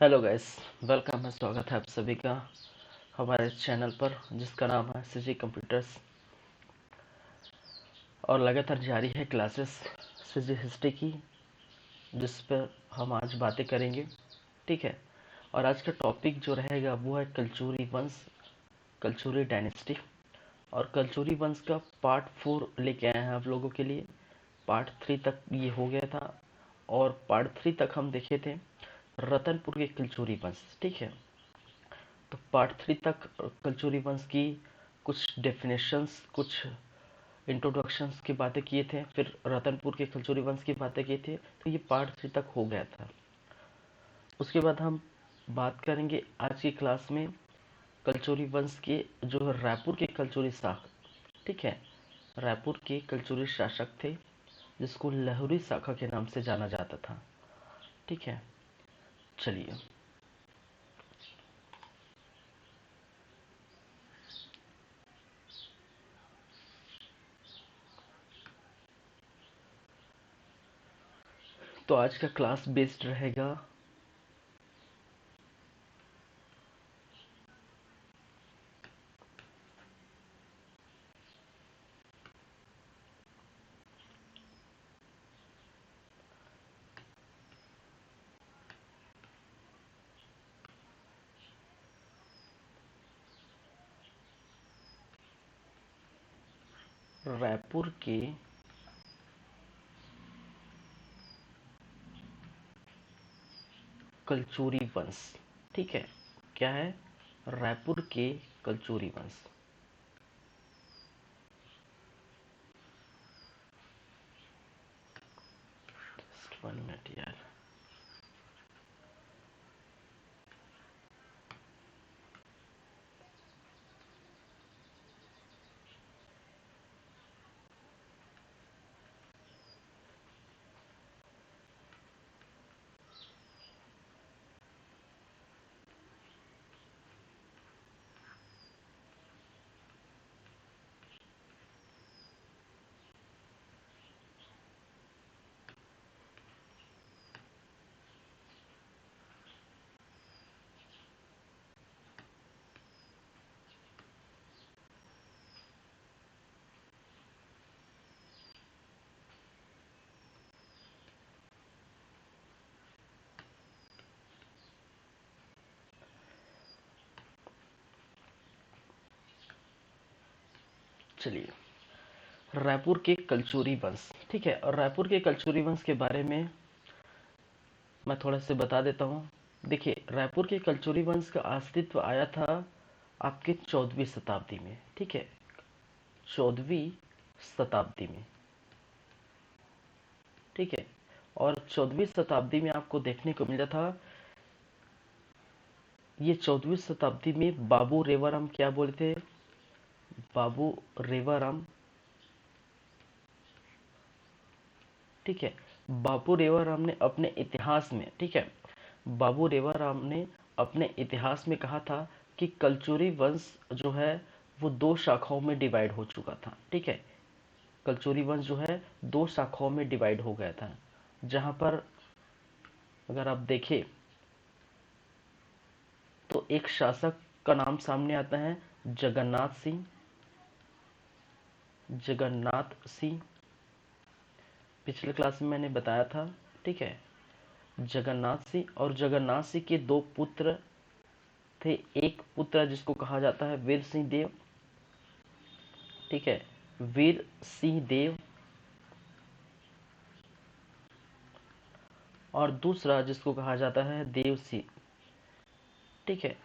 Hello guys, welcome है, स्वागत है आप सभी का हमारे चैनल पर जिसका नाम है सीजी कंप्यूटर्स। और लगातार जारी है क्लासेस सीजी हिस्ट्री की, जिस पर हम आज बातें करेंगे। ठीक है। और आज का टॉपिक जो रहेगा वो है कलचुरी वंश, कलचुरी डायनेस्टी। और कलचुरी वंश का पार्ट 4 लेके आए हैं आप लोगों के लिए। पार्ट 3 तक ये हो गया था और पार्ट 3 तक हम देखे थे रतनपुर के कलचुरी वंश। ठीक है। तो पार्ट 3 तक कलचुरी वंश की कुछ डेफिनेशंस, कुछ इंट्रोडक्शंस की बातें किए थे, फिर रतनपुर के कलचुरी वंश की बातें किए थे। तो ये पार्ट 3 तक हो गया था। उसके बाद हम बात करेंगे आज की क्लास में कलचुरी वंश के जो रायपुर के कलचुरी शासक। ठीक है। रायपुर के कलचुरी शासक थे जिसको लहुरी शाखा के नाम से जाना जाता था। ठीक है। चलिए, तो आज का क्लास बेस्ड रहेगा रायपुर के कलचुरी वंश। ठीक है। क्या है? रायपुर के कलचुरी वंश। 1 मिनट यार। चलिए, रायपुर के कलचुरी वंश। ठीक है। और रायपुर के कलचुरी वंश के बारे में मैं थोड़ा से बता देता हूँ। देखिए, रायपुर के कलचुरी वंश का अस्तित्व आया था आपके 14वीं शताब्दी में। ठीक है। 14वीं शताब्दी में। ठीक है। और 14वीं शताब्दी में आपको देखने को मिला था, ये 14वीं शताब्दी में बाबू रेवाराम क्या बोले थे? बाबू रेवाराम। ठीक है। बाबू रेवाराम ने अपने इतिहास में, ठीक है, बाबू रेवाराम ने अपने इतिहास में कहा था कि कलचुरी वंश जो है वो दो शाखाओं में डिवाइड हो चुका था। ठीक है। कलचुरी वंश जो है दो शाखाओं में डिवाइड हो गया था। जहां पर अगर आप देखें तो एक शासक का नाम सामने आता है जगन्नाथ सिंह। जगन्नाथ सिंह पिछले क्लास में मैंने बताया था। ठीक है। जगन्नाथ सिंह, और जगन्नाथ सिंह के दो पुत्र थे। एक पुत्र जिसको कहा जाता है वीर सिंह देव। ठीक है। वीर सिंह देव। और दूसरा जिसको कहा जाता है देव सिंह। ठीक है।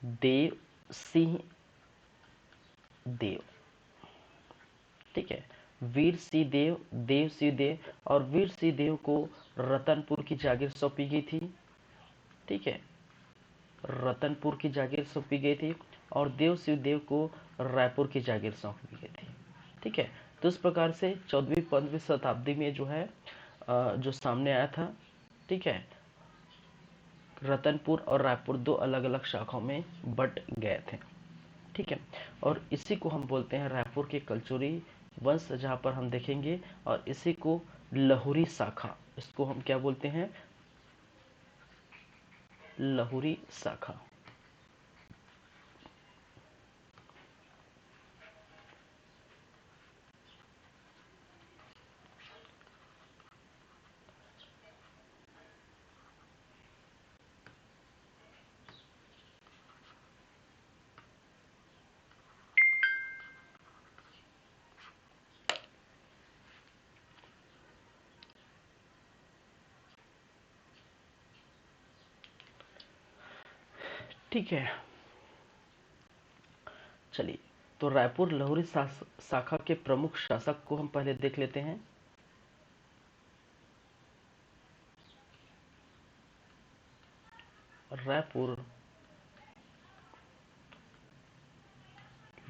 देव सिंह देव। ठीक है। वीर सिंह देव, देव सिंह देव। और वीर सिंह देव को रतनपुर की जागीर सौंपी गई थी। ठीक है। रतनपुर की जागीर सौंपी गई थी और देव सिंह देव को रायपुर की जागीर सौंपी गई थी। ठीक है। तो इस प्रकार से 14वीं 15वीं शताब्दी में जो है जो सामने आया था। ठीक है। रतनपुर और रायपुर दो अलग अलग शाखाओं में बट गए थे। ठीक है। और इसी को हम बोलते हैं रायपुर के कलचुरी वंश, जहाँ पर हम देखेंगे। और इसी को लहुरी शाखा, इसको हम क्या बोलते हैं? लहुरी शाखा। ठीक है, चलिए, तो रायपुर लहुरी शाखा के प्रमुख शासक को हम पहले देख लेते हैं। रायपुर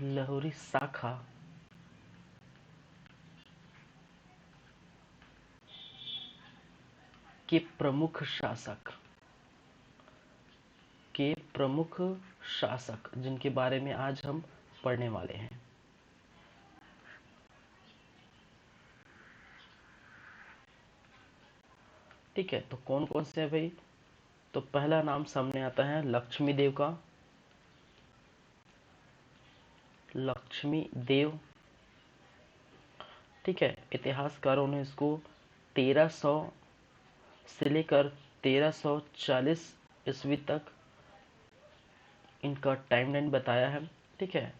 लहुरी शाखा के प्रमुख शासक जिनके बारे में आज हम पढ़ने वाले हैं। ठीक है, तो कौन कौन से है भाई? तो पहला नाम सामने आता है लक्ष्मी देव का। लक्ष्मी देव, ठीक है, इतिहासकारों ने इसको 1300 से लेकर 1340 ईस्वी तक इनका टाइमलाइन बताया है। ठीक है,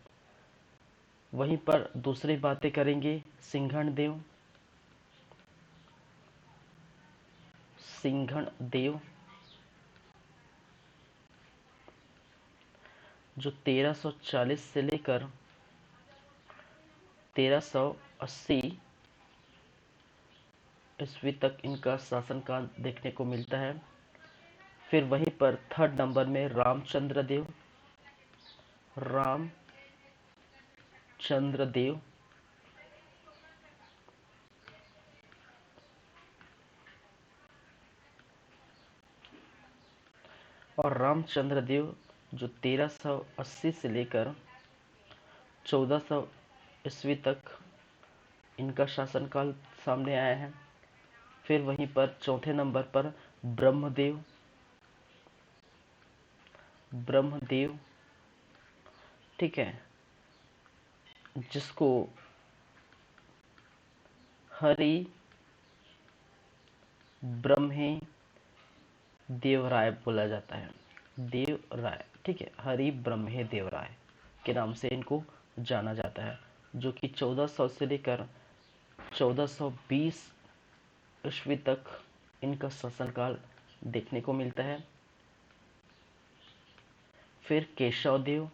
वहीं पर दूसरी बातें करेंगे सिंघन देव। सिंघन देव जो 1340 से लेकर 1380 ईस्वी तक इनका शासनकाल देखने को मिलता है। फिर वहीं पर थर्ड नंबर में रामचंद्र देव। रामचंद्र देव और रामचंद्र देव जो 1380 से लेकर 1400 ईस्वी तक इनका शासनकाल सामने आया है। फिर वहीं पर चौथे नंबर पर ब्रह्मदेव। ब्रह्मदेव, ठीक है, जिसको हरि ब्रह्मे देवराय बोला जाता है। देवराय, ठीक है, हरि ब्रह्मे देवराय के नाम से इनको जाना जाता है, जो कि 1400 से लेकर 1420 ईस्वी तक इनका शासनकाल देखने को मिलता है। फिर केशव देव।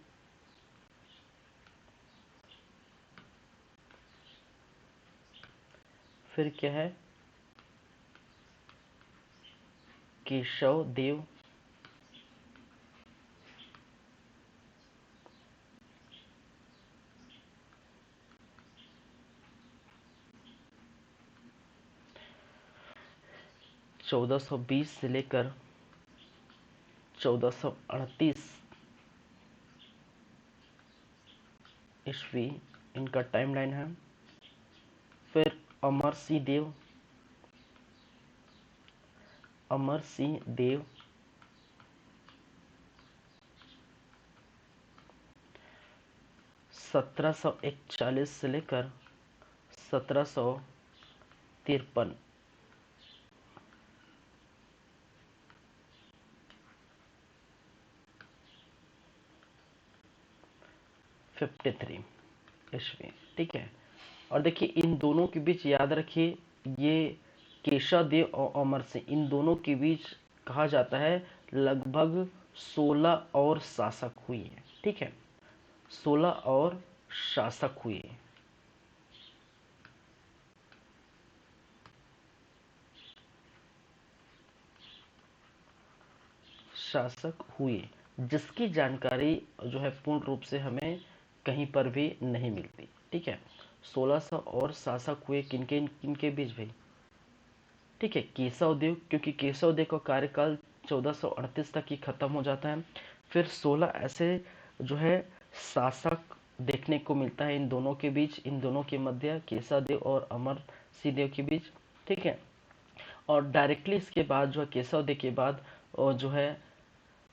फिर क्या है? केशव देव, चौदह सौ बीस से लेकर 1438 ईस्वी इनका टाइमलाइन है। फिर अमर सिंह देव। अमर सिंह देव 1741 से लेकर 1753 53 ईस्वी। ठीक है, और देखिए इन दोनों के बीच याद रखिए, ये केशव देव और अमर सिंह, इन दोनों के बीच कहा जाता है लगभग 16 और शासक हुए हैं। ठीक है, 16 और शासक हुए। शासक हुए जिसकी जानकारी जो है पूर्ण रूप से हमें कहीं पर भी नहीं मिलती। ठीक है, 1600 और शासक हुए किनके किनके बीच भाई? ठीक है, केशव देव, क्योंकि केशव देव का कार्यकाल 1438 तक ही खत्म हो जाता है। फिर 16 ऐसे जो है शासक देखने को मिलता है इन दोनों के बीच, इन दोनों के मध्य, केशव देव और अमर सिंह देव के बीच। ठीक है, और डायरेक्टली इसके बाद जो है केशव देव के बाद और जो है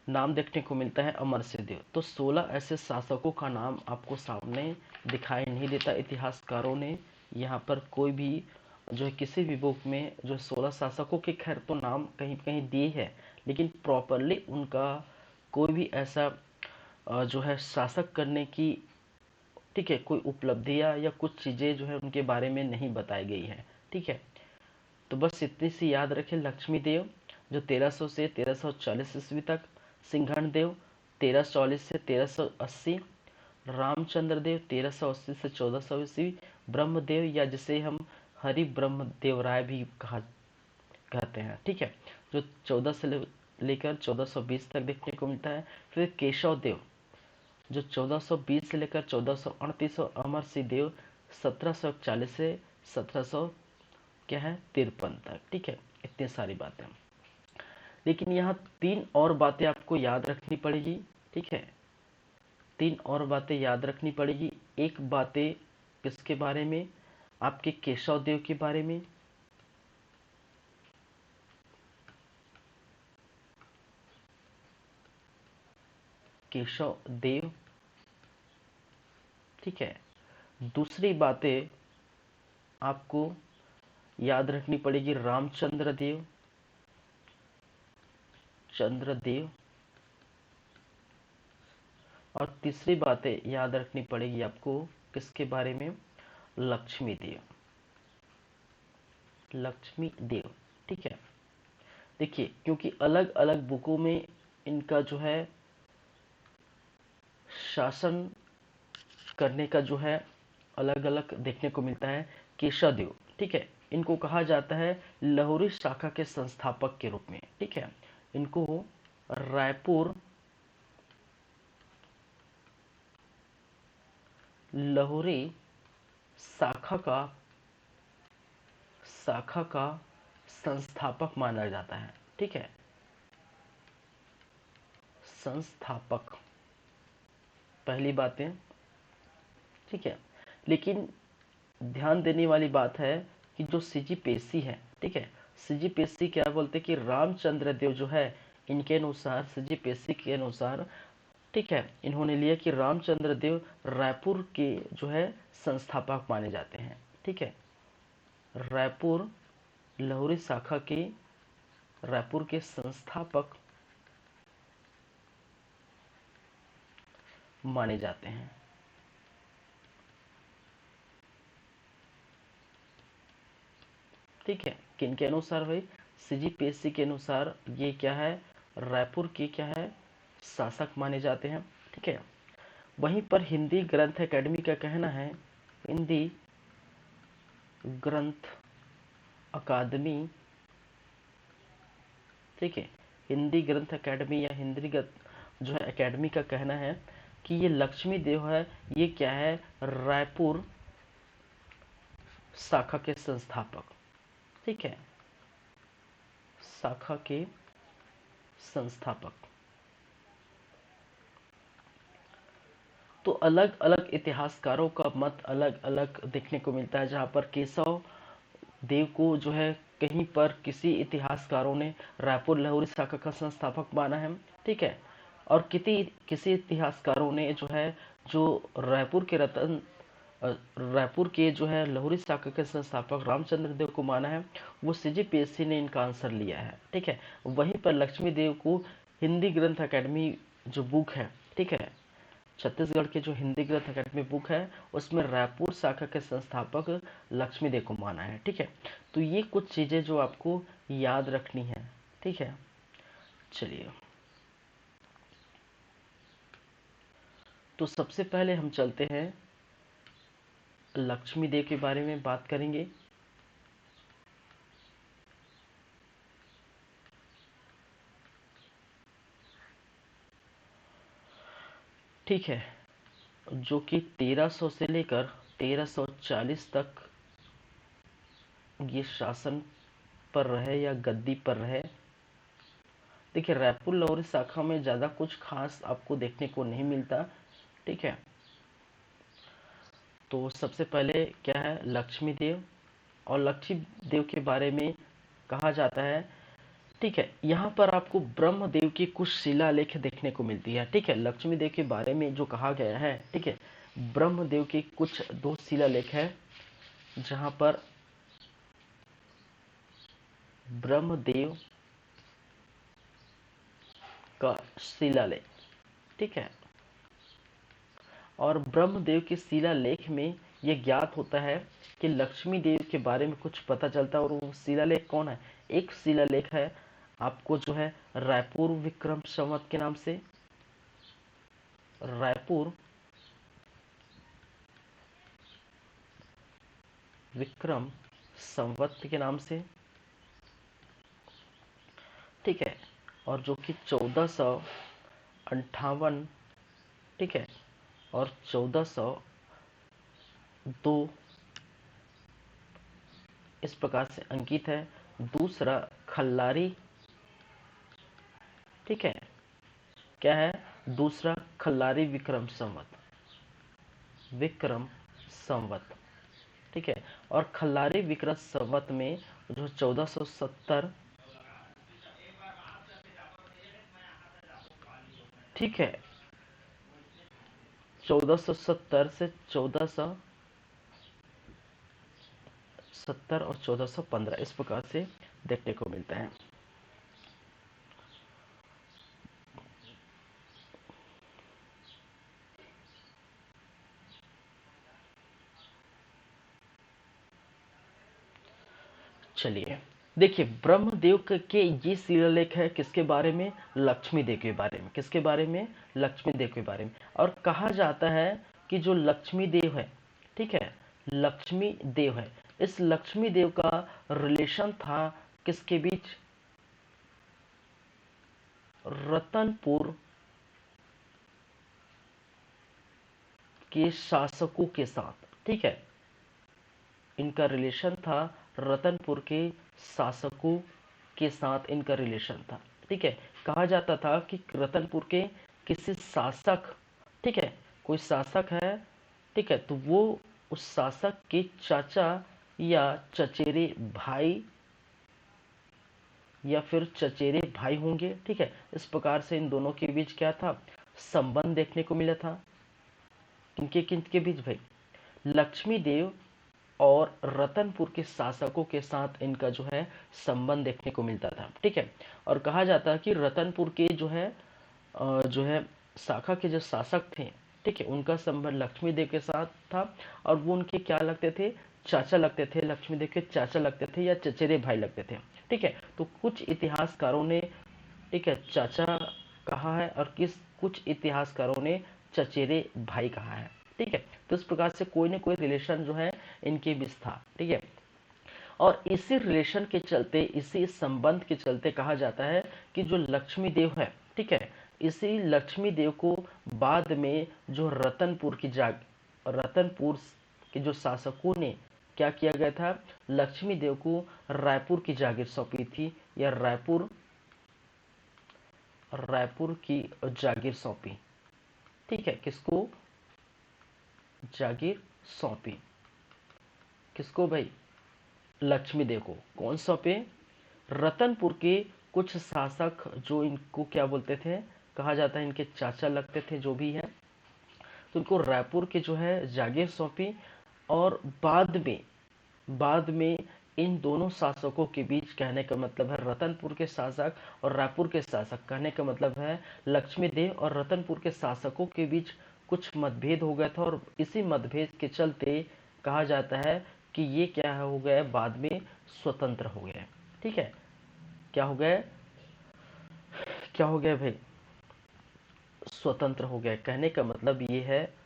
नाम देखने को मिलता है अमर सिंह देव। तो 16 ऐसे शासकों का नाम आपको सामने दिखाई नहीं देता। इतिहासकारों ने यहाँ पर कोई भी जो है किसी भी बुक में जो 16 शासकों के खैर तो नाम कहीं कहीं दिए है, लेकिन प्रॉपरली उनका कोई भी ऐसा जो है शासक करने की, ठीक है, कोई उपलब्धियां या कुछ चीज़ें जो है उनके बारे में नहीं बताई गई है। ठीक है, तो बस इतनी सी याद रखें। लक्ष्मी देव जो 1300 से 1340 ईस्वी तक, सिंघन देव 1340 से 1380, रामचंद्र देव 1380 से 1400 ईस्वी, ब्रह्मदेव या जिसे हम हरि ब्रह्म देव राय भी कहते हैं, ठीक है, जो 14 से लेकर 1420 तक देखने को मिलता है। फिर केशव देव जो 1420 से लेकर 1438, और अमर सिंह देव 1741 से 1700 क्या है 53 तक। ठीक है, इतनी सारी बातें। लेकिन यहाँ तीन और बातें आपको याद रखनी पड़ेगी। ठीक है, तीन और बातें याद रखनी पड़ेगी। एक बातें किसके बारे में, आपके केशव देव के बारे में, केशव देव, ठीक है। दूसरी बातें आपको याद रखनी पड़ेगी रामचंद्र देव, चंद्रदेव। और तीसरी बातें याद रखनी पड़ेगी आपको किसके बारे में, लक्ष्मी देव, लक्ष्मी देव। ठीक है, देखिए क्योंकि अलग अलग बुकों में इनका जो है शासन करने का जो है अलग अलग देखने को मिलता है। केशवदेव, ठीक है, इनको कहा जाता है लाहौरी शाखा के संस्थापक के रूप में। ठीक है, इनको रायपुर लाहौरी शाखा का संस्थापक माना जाता है। ठीक है, संस्थापक, पहली बात है। ठीक है, लेकिन ध्यान देने वाली बात है कि जो सीजी पेशी है, ठीक है, सीजी पेशी क्या बोलते हैं कि रामचंद्र देव जो है, इनके अनुसार, सीजी पेशी के अनुसार, ठीक है, इन्होंने लिया कि रामचंद्र देव रायपुर के जो है संस्थापक माने जाते हैं। ठीक है, रायपुर लाहौरी शाखा के, रायपुर के संस्थापक माने जाते हैं। ठीक है, किन के अनुसार भाई, सीजीपीएससी के अनुसार ये क्या है, रायपुर के क्या है शासक माने जाते हैं। ठीक है, वहीं पर हिंदी ग्रंथ एकेडमी का कहना है, हिंदी ग्रंथ अकादमी, ठीक है, हिंदी ग्रंथ एकेडमी या हिंदी जो है एकेडमी का कहना है कि ये लक्ष्मी देव है, ये क्या है, रायपुर शाखा के संस्थापक। ठीक है, शाखा के संस्थापक। तो अलग अलग इतिहासकारों का मत अलग अलग देखने को मिलता है, जहाँ पर केशव देव को जो है कहीं पर किसी इतिहासकारों ने रायपुर लाहौरी शाखा का संस्थापक माना है। ठीक है, और किसी इतिहासकारों ने जो है जो रायपुर के जो है लाहौरी शाखा के संस्थापक रामचंद्र देव को माना है, वो सीजीपीएससी ने इनका आंसर लिया है। ठीक है, वहीं पर लक्ष्मी देव को हिंदी ग्रंथ अकेडमी जो बुक है, ठीक है, छत्तीसगढ़ के जो हिंदी ग्रंथ अकेडमी बुक है, उसमें रायपुर शाखा के संस्थापक लक्ष्मी देव को माना है। ठीक है, तो ये कुछ चीजें जो आपको याद रखनी है। ठीक है, चलिए, तो सबसे पहले हम चलते हैं लक्ष्मी देव के बारे में बात करेंगे। ठीक है, जो कि 1300 से लेकर 1340 तक ये शासन पर रहे या गद्दी पर रहे। देखिए रायपुर लाहौरी शाखा में ज़्यादा कुछ खास आपको देखने को नहीं मिलता। ठीक है, तो सबसे पहले क्या है, लक्ष्मी देव। और लक्ष्मी देव के बारे में कहा जाता है ठीक है, यहाँ पर आपको ब्रह्मदेव की कुछ शिलालेख देखने को मिलती है। ठीक है, लक्ष्मी देव के बारे में जो कहा गया है, ठीक है, ब्रह्मदेव के कुछ दो शिलालेख है जहाँ पर ब्रह्मदेव का शिलालेख, ठीक है, और ब्रह्मदेव के शिलालेख में यह ज्ञात होता है कि लक्ष्मी देव के बारे में कुछ पता चलता है। और वो शिलालेख कौन है? एक शिलालेख है आपको जो है रायपुर विक्रम संवत के नाम से, रायपुर विक्रम संवत के नाम से, ठीक है, और जो कि 1458, ठीक है, और 1402 इस प्रकार से अंकित है। दूसरा खल्लारी, ठीक है, क्या है? दूसरा खल्लारी विक्रम संवत, विक्रम संवत, ठीक है, और खल्लारी विक्रम संवत में जो 1470, ठीक है, 1470 से 1470 और 1415 इस प्रकार से देखने को मिलता है। चलिए देखिए, ब्रह्मदेव के ये शिलालेख है किसके बारे में? लक्ष्मी देव के बारे में। किसके बारे में? लक्ष्मी देव के बारे में। और कहा जाता है कि जो लक्ष्मी देव है, ठीक है, लक्ष्मी देव है, इस लक्ष्मी देव का रिलेशन था किसके बीच? रतनपुर के शासकों के साथ, ठीक है, इनका रिलेशन था रतनपुर के शासकों के साथ, इनका रिलेशन था। ठीक है, कहा जाता था कि रतनपुर के किसी शासक, ठीक है, कोई शासक है, ठीक है, तो वो उस शासक के चाचा या चचेरे भाई या फिर चचेरे भाई होंगे। ठीक है, इस प्रकार से इन दोनों के बीच क्या था? संबंध देखने को मिला था। किनके किनके बीच भाई? लक्ष्मी देव और रतनपुर के शासकों के साथ इनका जो है संबंध देखने को मिलता था। ठीक है, और कहा जाता है कि रतनपुर के जो है शाखा के जो शासक थे, ठीक है, उनका संबंध लक्ष्मी देव के साथ था। और वो उनके क्या लगते थे? चाचा लगते थे, लक्ष्मी देव के चाचा लगते थे या चचेरे भाई लगते थे। ठीक है, तो कुछ इतिहासकारों ने, ठीक है, चाचा कहा है और कुछ इतिहासकारों ने चचेरे भाई कहा है। ठीक है, तो इस प्रकार से कोई ना कोई रिलेशन जो है इनके बीच था। ठीक है, और इसी रिलेशन के चलते, इसी संबंध के चलते कहा जाता है कि जो लक्ष्मी देव है, ठीक है, इसी लक्ष्मी देव को बाद में जो रतनपुर के जो शासकों ने क्या किया गया था? लक्ष्मी देव को रायपुर की जागीर सौंपी थी, या रायपुर की जागीर सौंपी। ठीक है, किसको जागीर सौंपी? किसको भाई? लक्ष्मी देव को। कौन सौंपे? रतनपुर के कुछ शासक जो इनको क्या बोलते थे, कहा जाता है इनके चाचा लगते थे, जो भी है, तो इनको रायपुर के जो है जागीर सौंपी। और बाद में इन दोनों शासकों के बीच, कहने का मतलब है रतनपुर के शासक और रायपुर के शासक, कहने का मतलब है लक्ष्मी देव और रतनपुर के शासकों के बीच कुछ मतभेद हो गया था। और इसी मतभेद के चलते कहा जाता है कि ये क्या हो गया, बाद में स्वतंत्र हो गए। ठीक है, क्या हो गए? क्या हो गया भाई? स्वतंत्र हो गए। कहने का मतलब ये है,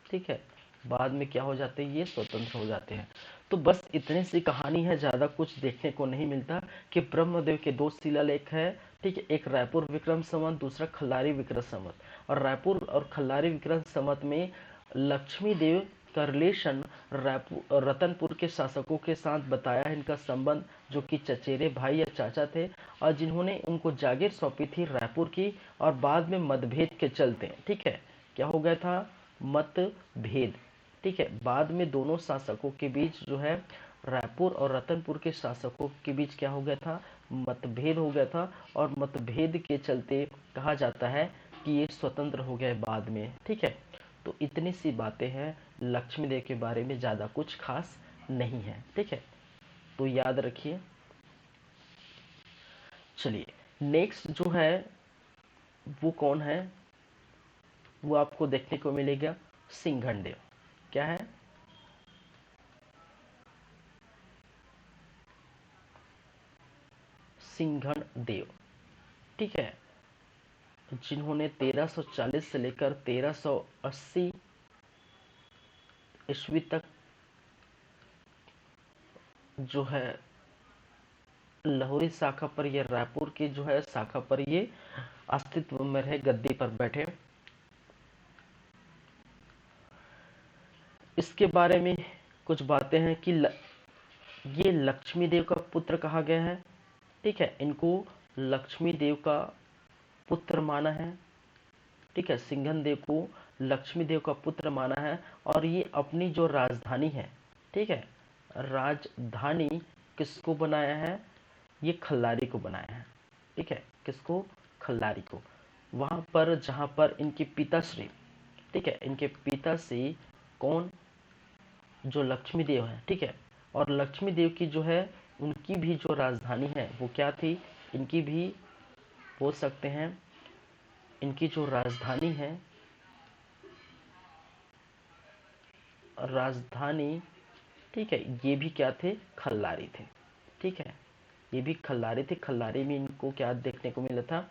ठीक है, बाद में क्या हो जाते हैं? ये स्वतंत्र हो जाते हैं। तो बस इतने सी कहानी है, ज़्यादा कुछ देखने को नहीं मिलता कि ब्रह्मदेव के दो शिलालेख है। ठीक है, एक रायपुर विक्रम संवत, दूसरा खल्लारी विक्रम संवत। और रायपुर और खल्लारी विक्रम संवत में लक्ष्मी देव का रिलेशन रायपुर रतनपुर के शासकों के साथ बताया है, इनका संबंध, जो कि चचेरे भाई या चाचा थे, और जिन्होंने उनको जागीर सौंपी थी रायपुर की। और बाद में मतभेद के चलते, ठीक है, क्या हो गया था, मतभेद। ठीक है, बाद में दोनों शासकों के बीच जो है रायपुर और रतनपुर के शासकों के बीच क्या हो गया था, मतभेद हो गया था, और मतभेद के चलते कहा जाता है कि ये स्वतंत्र हो गए बाद में। ठीक है, तो इतनी सी बातें हैं, लक्ष्मीदेव के बारे में ज़्यादा कुछ खास नहीं है। ठीक है, तो याद रखिए। चलिए, नेक्स्ट जो है वो कौन है, वो आपको देखने को मिलेगा सिंघन देव। क्या है, सिंघन देव। ठीक है, जिन्होंने 1340 से लेकर 1380 ईस्वी तक जो है लाहौरी शाखा पर, ये रायपुर की जो है शाखा पर ये अस्तित्व में रहे, गद्दी पर बैठे। इसके बारे में कुछ बातें हैं कि ये लक्ष्मी देव का पुत्र कहा गया है। ठीक है, इनको लक्ष्मी देव का पुत्र माना है। ठीक है, सिंघन देव को लक्ष्मी देव का पुत्र माना है, और ये अपनी जो राजधानी है, ठीक है, राजधानी किसको बनाया है, ये खल्लारी को बनाया है। ठीक है, किसको, खल्लारी को। वहां पर जहां पर इनके पिताश्री, ठीक है, इनके पिताश्री कौन, जो लक्ष्मी देव है। ठीक है, और लक्ष्मी देव की जो है उनकी भी जो राजधानी है वो क्या थी, इनकी भी बोल सकते हैं, इनकी जो राजधानी है, राजधानी, ठीक है, ये भी क्या थे, खल्लारी थे। ठीक है, ये भी खल्लारी थे। खल्लारी में इनको क्या देखने को मिला था,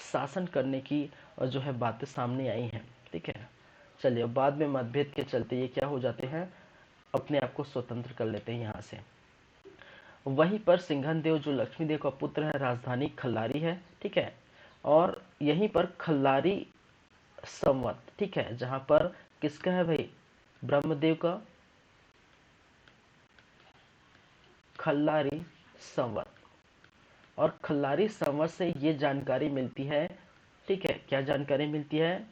शासन करने की जो है बातें सामने आई हैं। ठीक है, चलिए, बाद में मतभेद के चलते ये क्या हो जाते हैं, अपने आप को स्वतंत्र कर लेते हैं यहाँ से। वहीं पर सिंघन देव जो लक्ष्मी देव का पुत्र है, राजधानी खल्लारी है। ठीक है, और यहीं पर खल्लारी संवत, ठीक है, जहां पर किसका है भाई, ब्रह्मदेव का, खल्लारी संवत। और खल्लारी संवत से ये जानकारी मिलती है, ठीक है, क्या जानकारी मिलती है,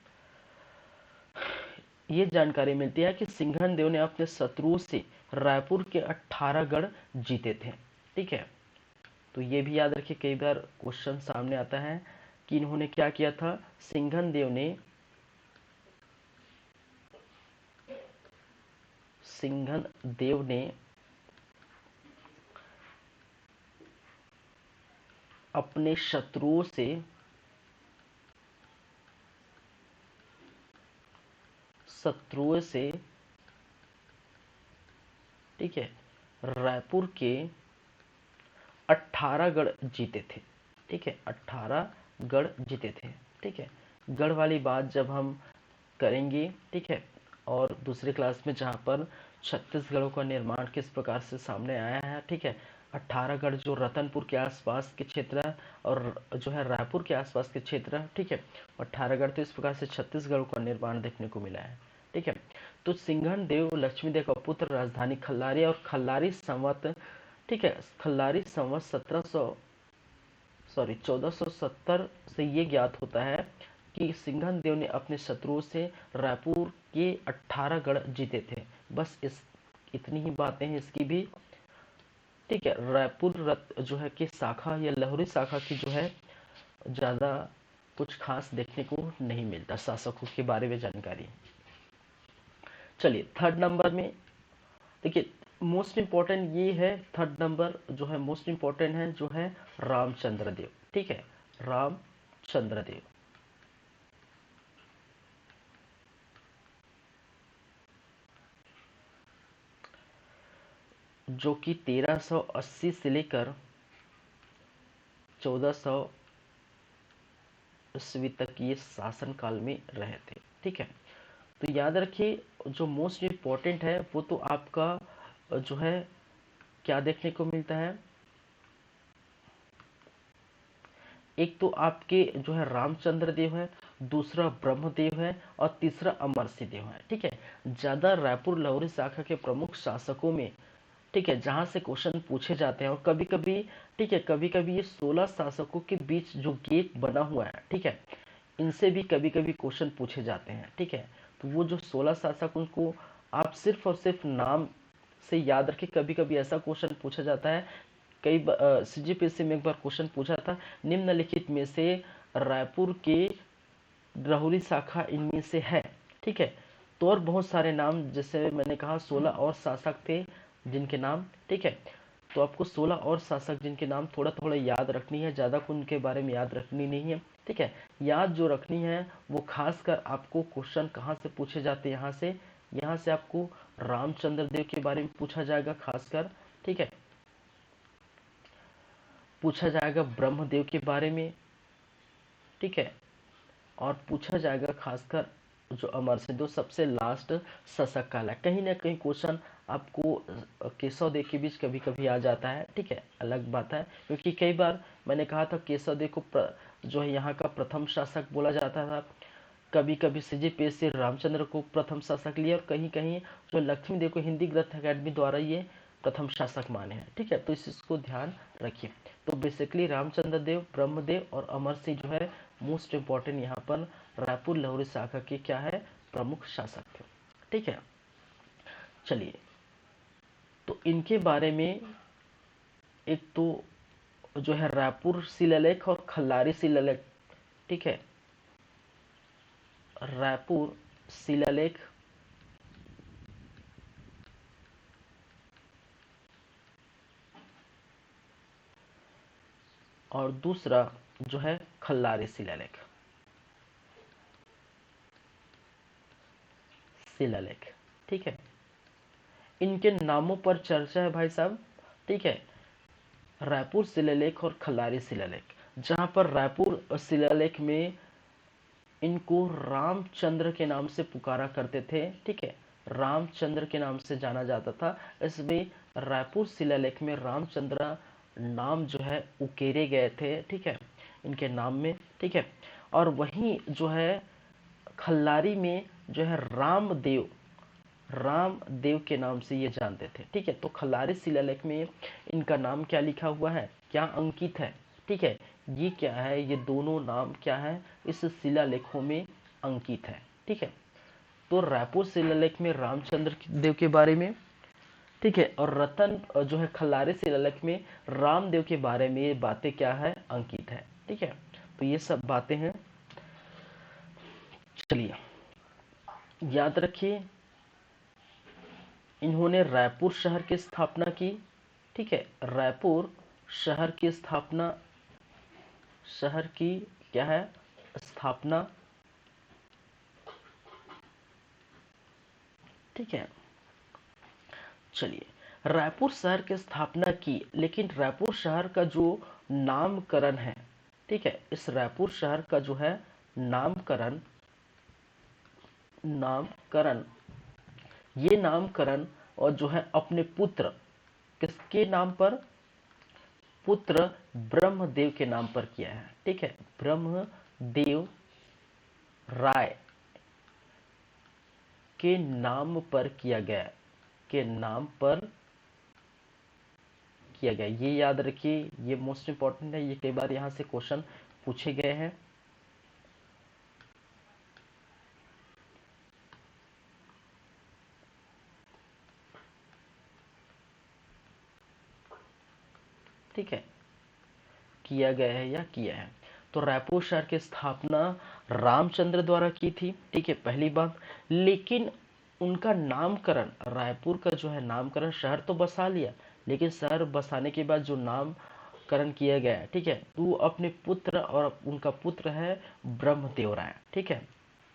ये जानकारी मिलती है कि सिंघन देव ने अपने शत्रुओं से रायपुर के 18 गढ़ जीते थे। ठीक है, तो ये भी याद रखिए, कई बार क्वेश्चन सामने आता है कि इन्होंने क्या किया था, सिंघन देव ने, सिंघन देव ने अपने शत्रुओं से, ठीक है, रायपुर के 18 गढ़ जीते थे। ठीक है, 18 गढ़ जीते थे। ठीक है, गढ़ वाली बात जब हम करेंगे, ठीक है, और दूसरे क्लास में जहाँ पर 36 गढ़ों का निर्माण किस प्रकार से सामने आया है। ठीक है, 18 गढ़ जो रतनपुर के आसपास के क्षेत्र है, और जो है रायपुर के आसपास के क्षेत्र है। ठीक है, 18 गढ़, तो इस प्रकार से 36 गढ़ों का निर्माण देखने को मिला है। ठीक है, तो सिंघन देव लक्ष्मी देव का पुत्र, राजधानी खल्लारी, और खल्लारी संवत, ठीक है, खल्लारी संवत 1470 से ये ज्ञात होता है कि सिंघन देव ने अपने शत्रुओं से रायपुर के 18 गढ़ जीते थे। बस इतनी ही बातें हैं इसकी भी। ठीक है, रायपुर जो है कि शाखा या लाहौरी शाखा की जो है ज़्यादा कुछ खास देखने को नहीं मिलता, शासकों के बारे में जानकारी। चलिए, थर्ड नंबर में देखिए, मोस्ट इम्पोर्टेंट ये है, थर्ड नंबर जो है मोस्ट इम्पोर्टेंट है, जो है रामचंद्र देव। ठीक है, रामचंद्र देव, जो कि 1380 से लेकर 1400 ईस्वी तक ये शासन काल में रहे थे। ठीक है, तो याद रखिए, जो मोस्ट इम्पोर्टेंट है वो तो आपका जो है क्या देखने को मिलता है, एक तो आपके जो है रामचंद्र देव है, दूसरा ब्रह्मदेव है, और तीसरा अमरसिंह देव है। ठीक है, ज्यादा रायपुर लाहौरी शाखा के प्रमुख शासकों में, ठीक है, जहां से क्वेश्चन पूछे जाते हैं, और कभी कभी, ठीक है, कभी कभी ये 16 शासकों के बीच जो गेप बना हुआ है, ठीक है, इनसे भी कभी कभी क्वेश्चन पूछे जाते हैं, ठीक है। तो वो जो 16 शासक, उनको आप सिर्फ और सिर्फ नाम से याद रखें। कभी कभी ऐसा क्वेश्चन पूछा जाता है, कई सीजीपीएससी में एक बार क्वेश्चन पूछा था, निम्नलिखित में से रायपुर के राहुरी शाखा इनमें से है, ठीक है। तो और बहुत सारे नाम, जैसे मैंने कहा 16 और शासक थे जिनके नाम, ठीक है। तो आपको 16 और शासक जिनके नाम थोड़ा थोड़ा याद रखनी है, ज़्यादा उनके बारे में याद रखनी नहीं है, ठीक है। याद जो रखनी है वो खासकर आपको क्वेश्चन कहाँ से पूछे जाते हैं, यहाँ से आपको रामचंद्र देव के बारे में पूछा जाएगा खासकर, ठीक है। पूछा जाएगा ब्रह्मदेव के बारे में, ठीक है। और पूछा जाएगा खासकर जो अमर सिंधु सबसे लास्ट शासक काल है। कहीं ना कहीं क्वेश्चन आपको केशव देव के बीच कभी कभी आ जाता है, ठीक है, अलग बात है। क्योंकि कई बार मैंने कहा था केशव देव को जो है यहाँ का प्रथम शासक बोला जाता था। कभी कभी सीजीपीएससी रामचंद्र को प्रथम शासक लिया, और कहीं कहीं जो लक्ष्मी देव को हिंदी ग्रंथ अकेडमी द्वारा ये प्रथम शासक माने हैं, ठीक है। तो इस चीज को ध्यान रखिए। तो बेसिकली रामचंद्र देव, ब्रह्मदेव और अमर सिंह जो है मोस्ट इंपॉर्टेंट यहाँ पर रायपुर लाहौरी शाखा के क्या है, प्रमुख शासक थे, ठीक है। चलिए, तो इनके बारे में एक तो जो है रायपुर शिलालेख और खल्लारी शिलालेख, ठीक है। रायपुर शिलालेख और दूसरा जो है खल्लारी शिलालेख, ठीक है। इनके नामों पर चर्चा है भाई साहब, ठीक है। रायपुर शिलालेख और खल्लारी शिलालेख, जहां पर रायपुर शिलालेख में इनको रामचंद्र के नाम से पुकारा करते थे, ठीक है। रामचंद्र के नाम से जाना जाता था। इसमें रायपुर शिलालेख में रामचंद्र नाम जो है उकेरे गए थे, ठीक है, इनके नाम में, ठीक है। और वहीं जो है खल्लारी में जो है रामदेव के नाम से ये जानते थे, ठीक है। तो खल्लारी शिलालेख में इनका नाम क्या लिखा हुआ है, क्या अंकित है, ठीक है। ये क्या है, ये दोनों नाम क्या है इस शिलालेखों में अंकित है, ठीक है। तो रायपुर शिलालेख में रामचंद्र देव के बारे में, ठीक है, और रतन जो है खल्लारी शिलालेख में रामदेव के बारे में ये बातें क्या है, अंकित है, ठीक है। तो ये सब बातें हैं। चलिए, याद रखिए, इन्होंने रायपुर शहर की स्थापना की, ठीक है। रायपुर शहर की स्थापना, शहर की क्या है, स्थापना, ठीक है। चलिए, रायपुर शहर की स्थापना की, लेकिन रायपुर शहर का जो नामकरण है, ठीक है, इस रायपुर शहर का जो है नामकरण, नामकरण ये नामकरण और जो है अपने पुत्र, किसके नाम पर, पुत्र ब्रह्मदेव के नाम पर किया है, ठीक है। ब्रह्मदेव राय के नाम पर किया गया, के नाम पर किया गया, ये याद रखिए, ये मोस्ट इंपॉर्टेंट है। ये कई बार यहां से क्वेश्चन पूछे गए हैं, ठीक है, किया गया है या किया है। तो रायपुर शहर की स्थापना रामचंद्र द्वारा की थी, ठीक है, पहली बात। लेकिन उनका नामकरण, रायपुर का जो है नामकरण, शहर तो बसा लिया, लेकिन शहर बसाने के बाद जो नामकरण किया गया है, ठीक है, तो वो अपने पुत्र, और उनका पुत्र है ब्रह्मदेव राय, ठीक है,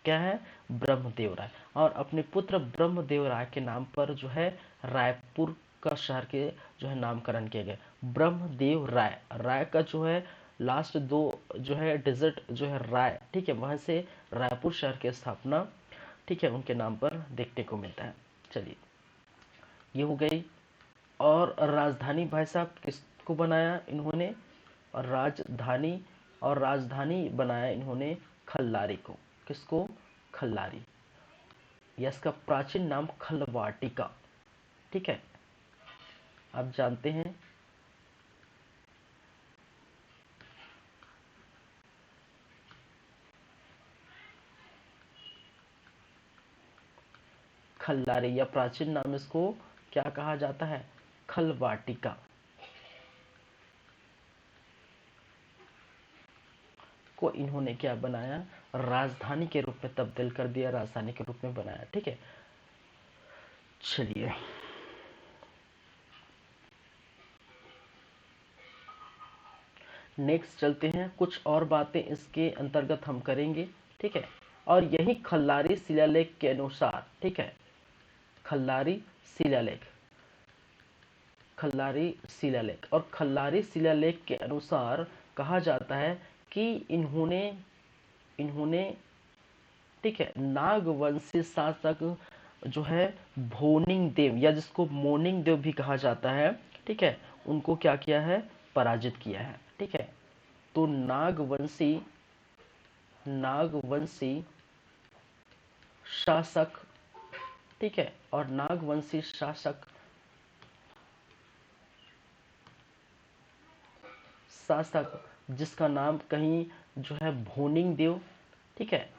क्या है, ब्रह्मदेव राय। और अपने पुत्र ब्रह्मदेव राय के नाम पर जो है रायपुर का शहर के जो है नामकरण किया गया। ब्रह्मदेव राय, राय का जो है लास्ट दो जो है डिजिट जो है राय, ठीक है, वहां से रायपुर शहर की स्थापना, ठीक है, उनके नाम पर देखने को मिलता है। चलिए, ये हो गई। और राजधानी भाई साहब किसको बनाया इन्होंने, और राजधानी, और राजधानी बनाया इन्होंने खल्लारी को, किसको, खल्लारी, या इसका प्राचीन नाम खलवाटिका, ठीक है, आप जानते हैं। खल्लारी, या प्राचीन नाम इसको क्या कहा जाता है, खलवाटिका, को इन्होंने क्या बनाया, राजधानी के रूप में तब्दील कर दिया, राजधानी के रूप में बनाया। ठीक है, चलिए नेक्स्ट चलते हैं, कुछ और बातें इसके अंतर्गत हम करेंगे। ठीक है, और यही खल्लारी शिलालेख के अनुसार, ठीक है, खल्लारी शिलालेख, खल्लारी शिलालेख और खल्लारी शिलालेख के अनुसार कहा जाता है कि इन्होंने इन्होंने ठीक है, नागवंशी शासक जो है भोनिंग देव, या जिसको मोनिंग देव भी कहा जाता है, ठीक है, उनको क्या किया है, पराजित किया है। ठीक है, तो नागवंशी नागवंशी शासक, ठीक है, और नागवंशी शासक शासक जिसका नाम कहीं जो है भोनिंग देव, ठीक है,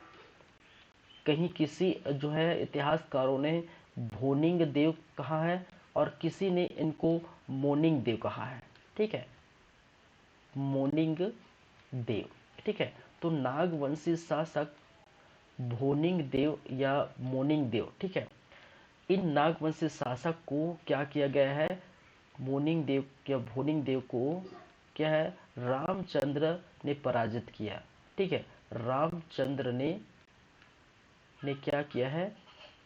कहीं किसी जो है इतिहासकारों ने भोनिंग देव कहा है और किसी ने इनको मोनिंग देव कहा है। ठीक है, मोनिंग देव। ठीक है, तो नागवंशी शासक भोनिंग देव या मोनिंग देव, ठीक है, इन नागवंशी शासक को क्या किया गया है, मोनिंग देव या भोनिंग देव को क्या है, रामचंद्र ने पराजित किया। ठीक है, रामचंद्र ने क्या किया है,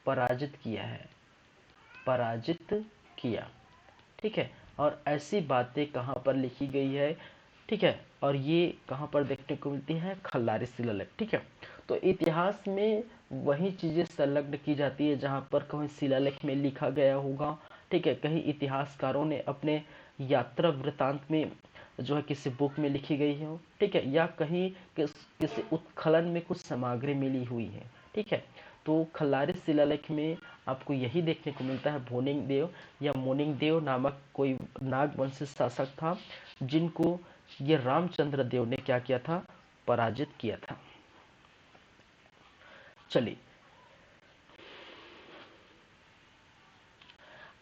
पराजित किया है, पराजित किया। ठीक है, और ऐसी बातें कहाँ पर लिखी गई है, ठीक है, और ये कहाँ पर देखने को मिलती है, खल्लारी शिलालेख। ठीक है, तो इतिहास में वही चीजें संलग्न की जाती है जहाँ पर कहीं शिलालेख में लिखा गया होगा। ठीक है, कहीं इतिहासकारों ने अपने यात्रा वृतांत में जो है किसी बुक में लिखी गई हो, ठीक है, या कहीं किसी उत्खनन में कुछ सामग्री मिली हुई है। ठीक है, तो खल्लारी शिलालेख में आपको यही देखने को मिलता है, भोनिंग देव या मोनिंग देव नामक कोई नागवंशी शासक था जिनको ये रामचंद्र देव ने क्या किया था, पराजित किया था। चलिए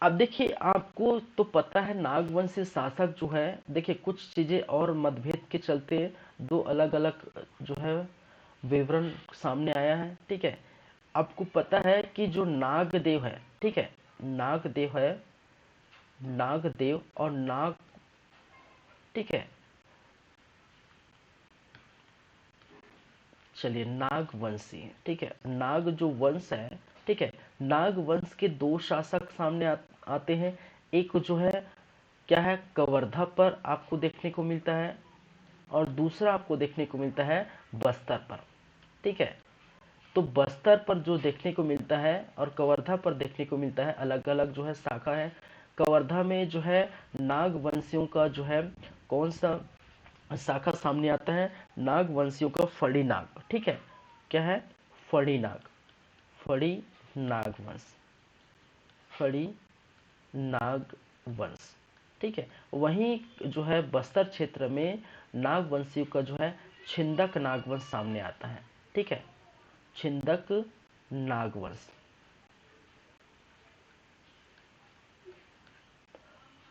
अब देखिए, आपको तो पता है नागवंशी शासक जो है, देखिए कुछ चीजें और मतभेद के चलते दो अलग अलग जो है विवरण सामने आया है। ठीक है, आपको पता है कि जो नागदेव है, ठीक है, नागदेव है, नागदेव और नाग, ठीक है, चलिए नागवंशी, ठीक है, नाग जो वंश है, ठीक है, नाग वंश के दो शासक सामने आते हैं। एक जो है क्या है, कवर्धा पर आपको देखने को मिलता है, और दूसरा आपको देखने को मिलता है बस्तर पर। ठीक है, तो बस्तर पर जो देखने को मिलता है और कवर्धा पर देखने को मिलता है, अलग अलग जो है शाखा है। कवर्धा में जो है नागवंशियों का जो है कौन सा शाखा सामने आता है, नागवंशियों का फड़ी नाग। ठीक है, क्या है, फड़ी नाग, फड़ी नागवंश, फड़ी नागवंश। ठीक है, वहीं जो है बस्तर क्षेत्र में नागवंशियों का जो है छिंदक नागवंश सामने आता है। ठीक है, छिंदक नागवंश।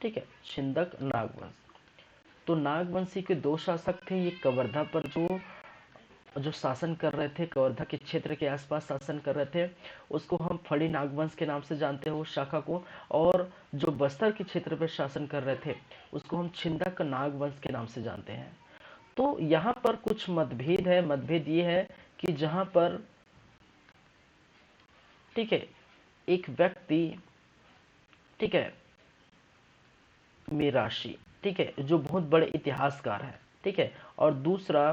ठीक है, छिंदक नागवंश। तो नागवंशी के दो शासक थे, ये कवर्धा पर जो जो शासन कर रहे थे, कवर्धा के क्षेत्र के आसपास शासन कर रहे थे, उसको हम फड़ी नागवंश के नाम से जानते हैं उस शाखा को। और जो बस्तर के क्षेत्र पर शासन कर रहे थे उसको हम छिंदक नागवंश के नाम से जानते हैं। तो यहाँ पर कुछ मतभेद है। मतभेद ये है कि जहाँ पर, ठीक है, एक व्यक्ति, ठीक है, मीराशी, ठीक है, जो बहुत बड़े इतिहासकार है, ठीक है, और दूसरा,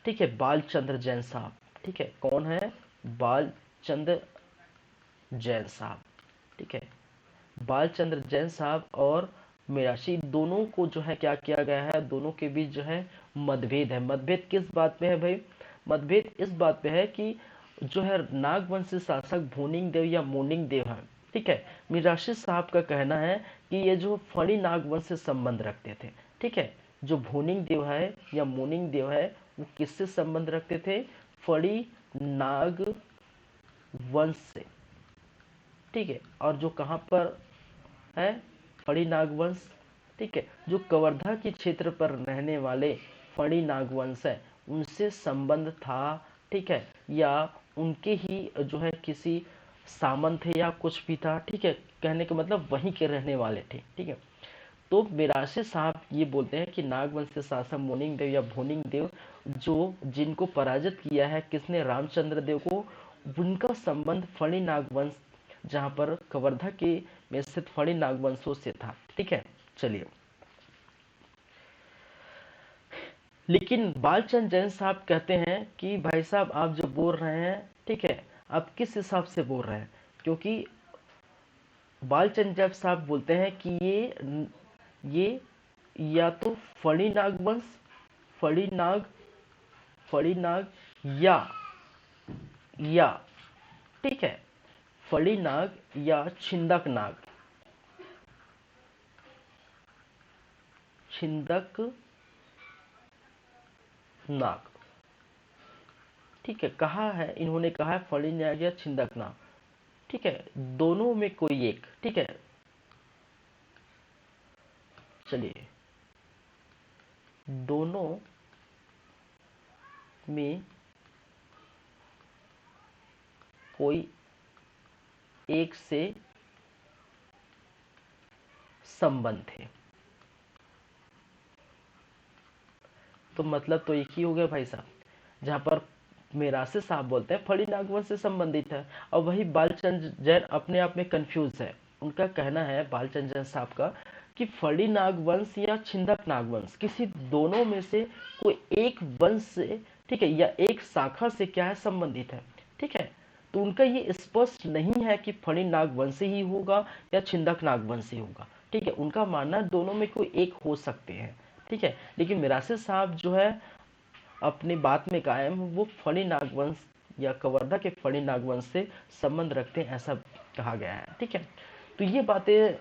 ठीक है, बालचंद्र जैन साहब। ठीक है, कौन है, बालचंद्र जैन साहब। ठीक है, बालचंद्र जैन साहब और मीराशी, दोनों को जो है क्या किया गया है, दोनों के बीच जो है मतभेद है। मतभेद किस बात पे है भाई, मतभेद इस बात पे है कि जो है नागवंशी शासक भोनिंग देव या मोनिंग देव है, ठीक है, मीराशी साहब का कहना है कि ये जो फणी नागवंश से संबंध रखते थे। ठीक है, जो भोनिंग देव है या मोनिंग देव है वो किससे संबंध रखते थे, फणी नाग वंश से। ठीक है, और जो कहाँ पर है, फणी नागवंश, ठीक है, जो कवर्धा के क्षेत्र पर रहने वाले फणी नागवंश है उनसे संबंध था, ठीक है, या उनके ही जो है किसी सामंत थे या कुछ भी था, ठीक है, कहने का मतलब वहीं के रहने वाले थे, ठीक है। तो मिराशे साहब ये बोलते हैं कि नागवंश के शासक मोनिंग देव या भोनिंग देव जो जिनको पराजित किया है किसने, रामचंद्र देव को, उनका संबंध फणी नागवंश जहां पर कवर्धा के में स्थित फणी नागवंशों से था, ठीक है। चलिए, लेकिन बालचंद जैन साहब कहते हैं कि भाई साहब आप जो बोल रहे हैं, ठीक है, आप किस हिसाब से बोल रहे हैं, क्योंकि बालचंद जैन साहब बोलते हैं कि ये या तो फणी नागवंश, फणी नाग, फणी नाग या ठीक है, फणी नाग या छिंदक नाग, छिंदक नाग, ठीक है, कहा है इन्होंने, कहा है फणी नाग या छिंदक नाग, ठीक है, दोनों में कोई एक, ठीक है। चलिए, दोनों में कोई एक से संबंध है, तो मतलब तो एक ही हो गया भाई साहब। जहां पर मेरासे साहब बोलते हैं फड़ी नागवंश से संबंधित है, और वही बालचंद जैन अपने आप में कंफ्यूज है। उनका कहना है बालचंद जैन साहब का कि फड़ी नागवंश या छिंदक नागवंश किसी दोनों में से कोई एक वंश से, ठीक है, या एक शाखा से क्या है, संबंधित है, ठीक है। तो उनका ये स्पष्ट नहीं है कि फणी नागवंश ही होगा या छिंदक नागवंश ही होगा, ठीक है। उनका मानना दोनों में कोई एक हो सकते हैं, ठीक है। लेकिन मिरासे साहब जो है अपनी बात में कायम, वो फणी नागवंश या कवर्धा के फणी नागवंश से संबंध रखते हैं, ऐसा कहा गया है, ठीक है। तो ये बातें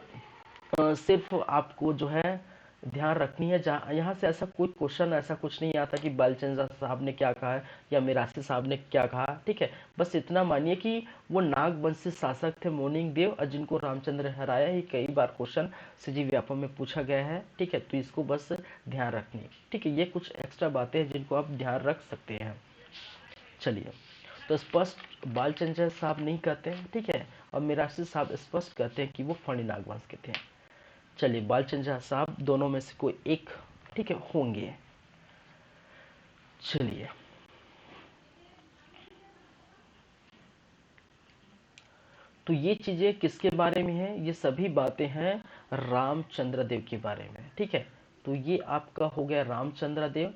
सिर्फ आपको जो है ध्यान रखनी है। जहाँ यहाँ से ऐसा कोई क्वेश्चन ऐसा कुछ नहीं आता कि बालचंद्र साहब ने क्या कहा है या मिरासी साहब ने क्या कहा, ठीक है। बस इतना मानिए कि वो नागवंशी शासक थे मोनिंग देव, और जिनको रामचंद्र ने हराया। ही कई बार क्वेश्चन सीजी व्यापम में पूछा गया है, ठीक है। तो इसको बस ध्यान रखनी, ठीक है। ये कुछ एक्स्ट्रा बातें हैं जिनको आप ध्यान रख सकते हैं। चलिए, तो स्पष्ट बालचंद्र साहब नहीं कहते हैं, ठीक है, और मिरासी साहब स्पष्ट कहते हैं कि वो फणी नागवंश के थे। चलिए, बालचंद्र साहब दोनों में से कोई एक, ठीक है, होंगे। चलिए, तो ये चीजें किसके बारे में है, ये सभी बातें हैं रामचंद्र देव के बारे में, ठीक है। तो ये आपका हो गया रामचंद्र देव।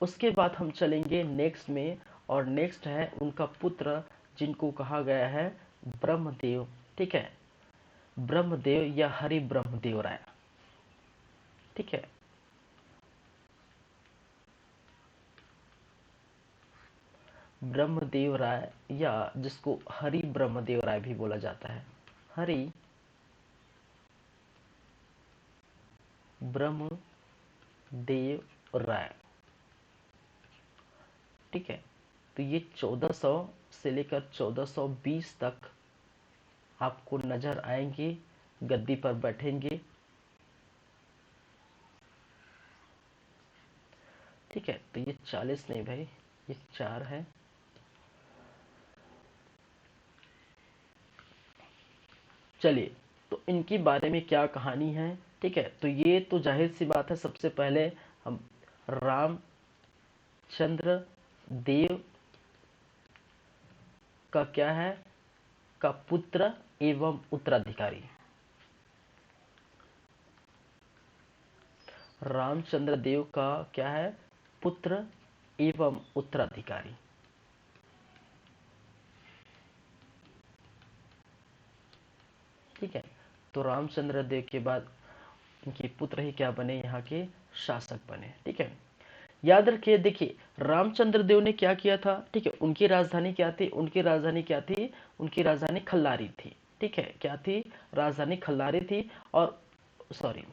उसके बाद हम चलेंगे नेक्स्ट में, और नेक्स्ट है उनका पुत्र जिनको कहा गया है ब्रह्मदेव, ठीक है, ब्रह्मदेव या हरि ब्रह्मदेव राय, ठीक है। ब्रह्मदेव राय, या जिसको हरि ब्रह्मदेव राय भी बोला जाता है, हरि ब्रह्मदेव राय, ठीक है। तो ये 1400 से लेकर 1420 तक आपको नजर आएंगे, गद्दी पर बैठेंगे, ठीक है। तो ये 40 नहीं भाई, ये 4 है। चलिए, तो इनके बारे में क्या कहानी है, ठीक है। तो ये तो जाहिर सी बात है, सबसे पहले हम रामचंद्र देव का क्या है, का पुत्र एवं उत्तराधिकारी, रामचंद्र देव का क्या है, पुत्र एवं उत्तराधिकारी, ठीक है। तो रामचंद्र देव के बाद इनके पुत्र ही क्या बने, यहाँ के शासक बने, ठीक है। याद रखिए, देखिए रामचंद्र देव ने क्या किया था, ठीक है। उनकी राजधानी क्या थी, उनकी राजधानी क्या थी, उनकी राजधानी खल्लारी थी, ठीक है। क्या थी, राजधानी खल्लारी थी, और सॉरी,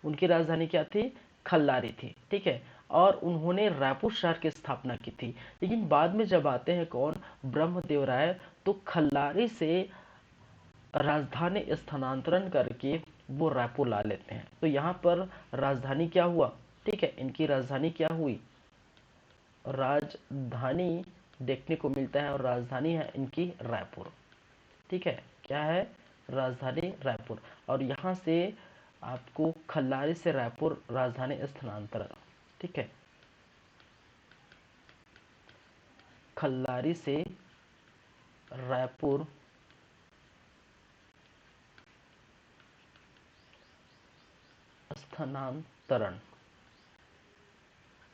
उनकी राजधानी क्या थी, खल्लारी थी, ठीक है। और उन्होंने रायपुर शहर की स्थापना की थी। लेकिन बाद में जब आते हैं कौन, ब्रह्मदेव राय तो खल्लारी से राजधानी स्थानांतरण करके वो रायपुर ला लेते हैं। तो यहाँ पर राजधानी क्या हुआ, ठीक है, इनकी राजधानी क्या हुई, राजधानी देखने को मिलता है, और राजधानी है इनकी रायपुर, ठीक है, क्या है, राजधानी रायपुर। और यहाँ से आपको खल्लारी से रायपुर राजधानी स्थानांतरण, ठीक है, खल्लारी से रायपुर स्थानांतरण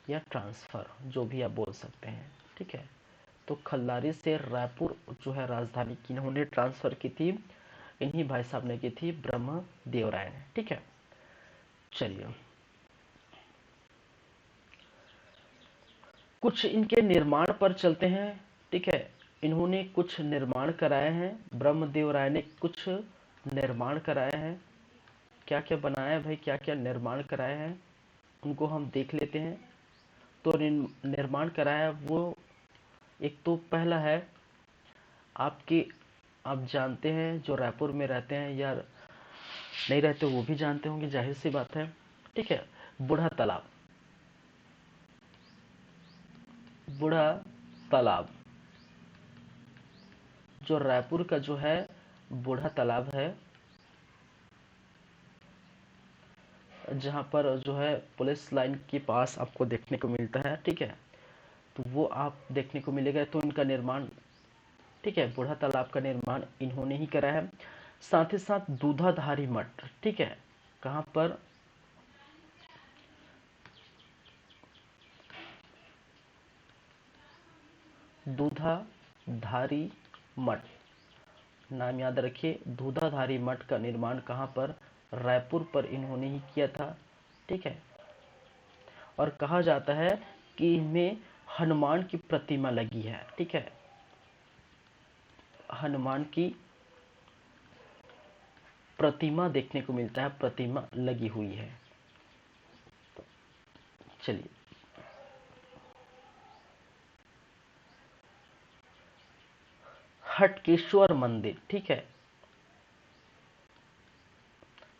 या ट्रांसफर, जो भी आप बोल सकते हैं, ठीक है। तो खल्लारी से रायपुर जो है राजधानी किन्होंने ट्रांसफर की थी, इन्हीं भाई साहब ने की थी, ब्रह्मदेव राय ने, ठीक है। चलिए कुछ इनके निर्माण पर चलते हैं, ठीक है। इन्होंने कुछ निर्माण कराए हैं, ब्रह्मदेव राय ने कुछ निर्माण कराए हैं। क्या क्या बनाया है भाई, क्या क्या निर्माण कराए हैं, उनको हम देख लेते हैं। तो निर्माण कराया वो, एक तो पहला है आपके, आप जानते हैं जो रायपुर में रहते हैं या नहीं रहते वो भी जानते होंगे, जाहिर सी बात है, ठीक है, बूढ़ा तालाब, बूढ़ा तालाब जो रायपुर का जो है बूढ़ा तालाब है, जहाँ पर जो है पुलिस लाइन के पास आपको देखने को मिलता है, ठीक है। तो वो आप देखने को मिलेगा। तो इनका निर्माण, ठीक है, बूढ़ा तालाब का निर्माण इन्होंने ही करा है। साथ ही साथ दूधाधारी मठ, ठीक है, कहाँ पर, दूधाधारी मठ, नाम याद रखिए, दूधाधारी मठ का निर्माण कहाँ पर, रायपुर पर इन्होंने ही किया था, ठीक है। और कहा जाता है कि इनमें हनुमान की प्रतिमा लगी है, ठीक है, हनुमान की प्रतिमा देखने को मिलता है, प्रतिमा लगी हुई है। चलिए हटकेश्वर मंदिर, ठीक है,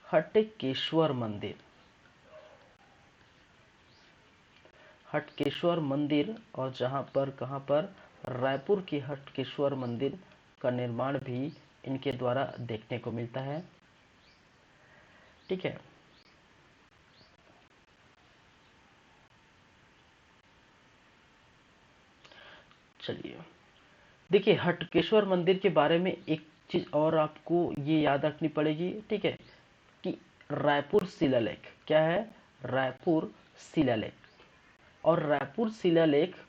हटकेश्वर मंदिर, हटकेश्वर मंदिर, और जहां पर, कहां पर, रायपुर के हटकेश्वर मंदिर का निर्माण भी इनके द्वारा देखने को मिलता है, ठीक है। चलिए देखिए, हटकेश्वर मंदिर के बारे में एक चीज और आपको ये याद रखनी पड़ेगी, ठीक है, कि रायपुर शिलालेख क्या है, रायपुर शिलालेख, और रायपुर शिलालेख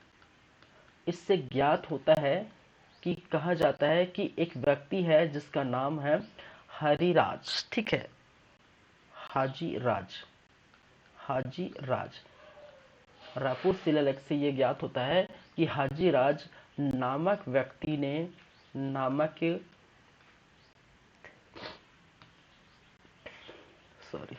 इससे ज्ञात होता है कि कहा जाता है कि एक व्यक्ति है जिसका नाम है हरिराज, ठीक है, हाजी राज, हाजी राज। रायपुर शिलालेख से ये ज्ञात होता है कि हाजी राज नामक व्यक्ति ने, नामक, सॉरी,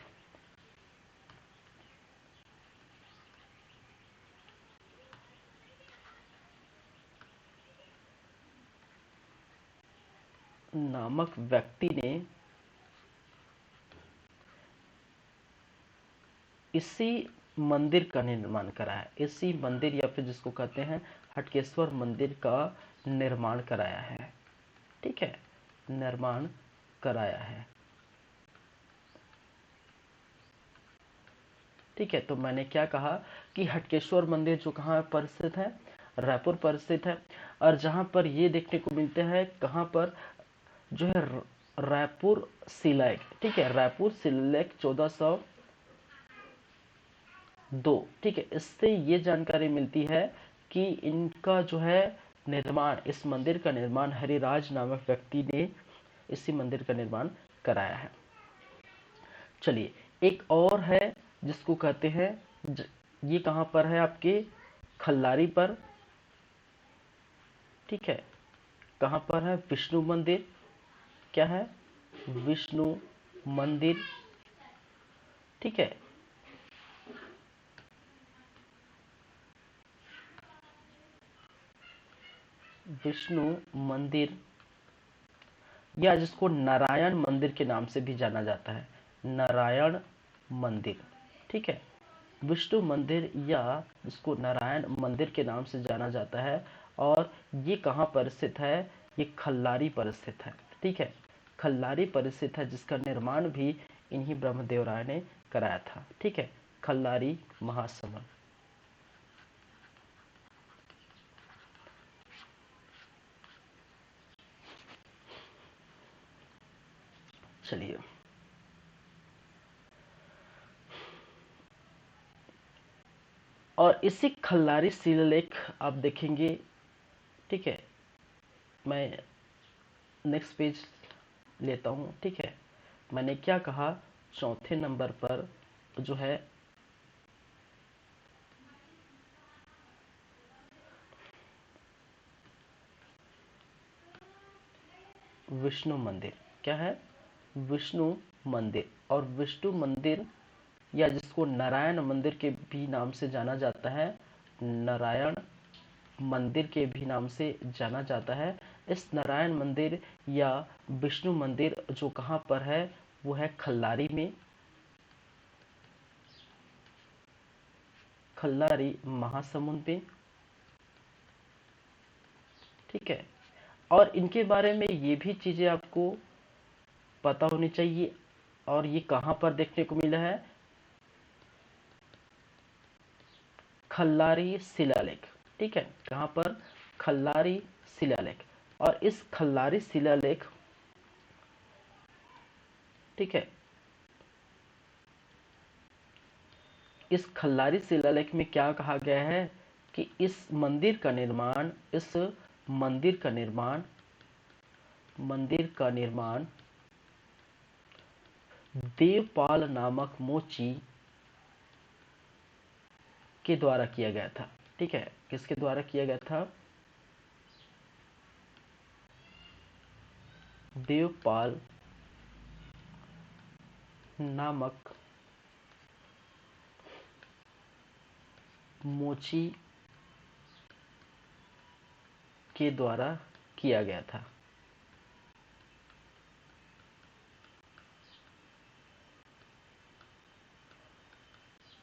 नामक व्यक्ति ने इसी मंदिर का निर्माण करा है, इसी मंदिर या फिर जिसको कहते हैं हटकेश्वर मंदिर का निर्माण कराया है, ठीक है, निर्माण कराया है, ठीक है। तो मैंने क्या कहा कि हटकेश्वर मंदिर जो कहाँ पर स्थित है, रायपुर पर स्थित है, और जहाँ पर ये देखने को मिलते हैं, कहाँ पर, जो है रायपुर शिलालेख, ठीक है, रायपुर शिलालेख 1402, ठीक है। इससे ये जानकारी मिलती है कि इनका जो है निर्माण, इस मंदिर का निर्माण हरिराज नामक व्यक्ति ने इसी मंदिर का निर्माण कराया है। चलिए एक और है जिसको कहते हैं ये कहाँ पर है आपके, खल्लारी पर, ठीक है, कहाँ पर है, विष्णु मंदिर, क्या है, विष्णु मंदिर, ठीक है। विष्णु मंदिर, या जिसको नारायण मंदिर के नाम से भी जाना जाता है, नारायण मंदिर। ठीक है, विष्णु मंदिर या जिसको नारायण मंदिर के नाम से जाना जाता है। और ये कहाँ पर स्थित है? ये खल्लारी पर स्थित है। ठीक है, खल्लारी पर स्थित है, जिसका निर्माण भी इन्हीं ब्रह्मदेव राय ने कराया था। ठीक है, खल्लारी महासमुंद। चलिए, और इसी खल्लारी शिलालेख आप देखेंगे। ठीक है, मैं नेक्स्ट पेज लेता हूँ। ठीक है, मैंने क्या कहा, चौथे नंबर पर जो है विष्णु मंदिर। क्या है? विष्णु मंदिर। और विष्णु मंदिर या जिसको नारायण मंदिर के भी नाम से जाना जाता है, नारायण मंदिर के भी नाम से जाना जाता है। इस नारायण मंदिर या विष्णु मंदिर जो कहाँ पर है, वो है खल्लारी में, खल्लारी महासमुंद में। ठीक है, और इनके बारे में ये भी चीजें आपको पता होनी चाहिए। और ये कहाँ पर देखने को मिला है? खल्लारी शिलालेख। ठीक है, कहाँ पर? खल्लारी शिलालेख। और इस खल्लारी शिलालेख, ठीक है, इस खल्लारी शिलालेख में क्या कहा गया है कि इस मंदिर का निर्माण, इस मंदिर का निर्माण, मंदिर का निर्माण देवपाल नामक मोची के द्वारा किया गया था। ठीक है, किसके द्वारा किया गया था? देवपाल नामक मोची के द्वारा किया गया था।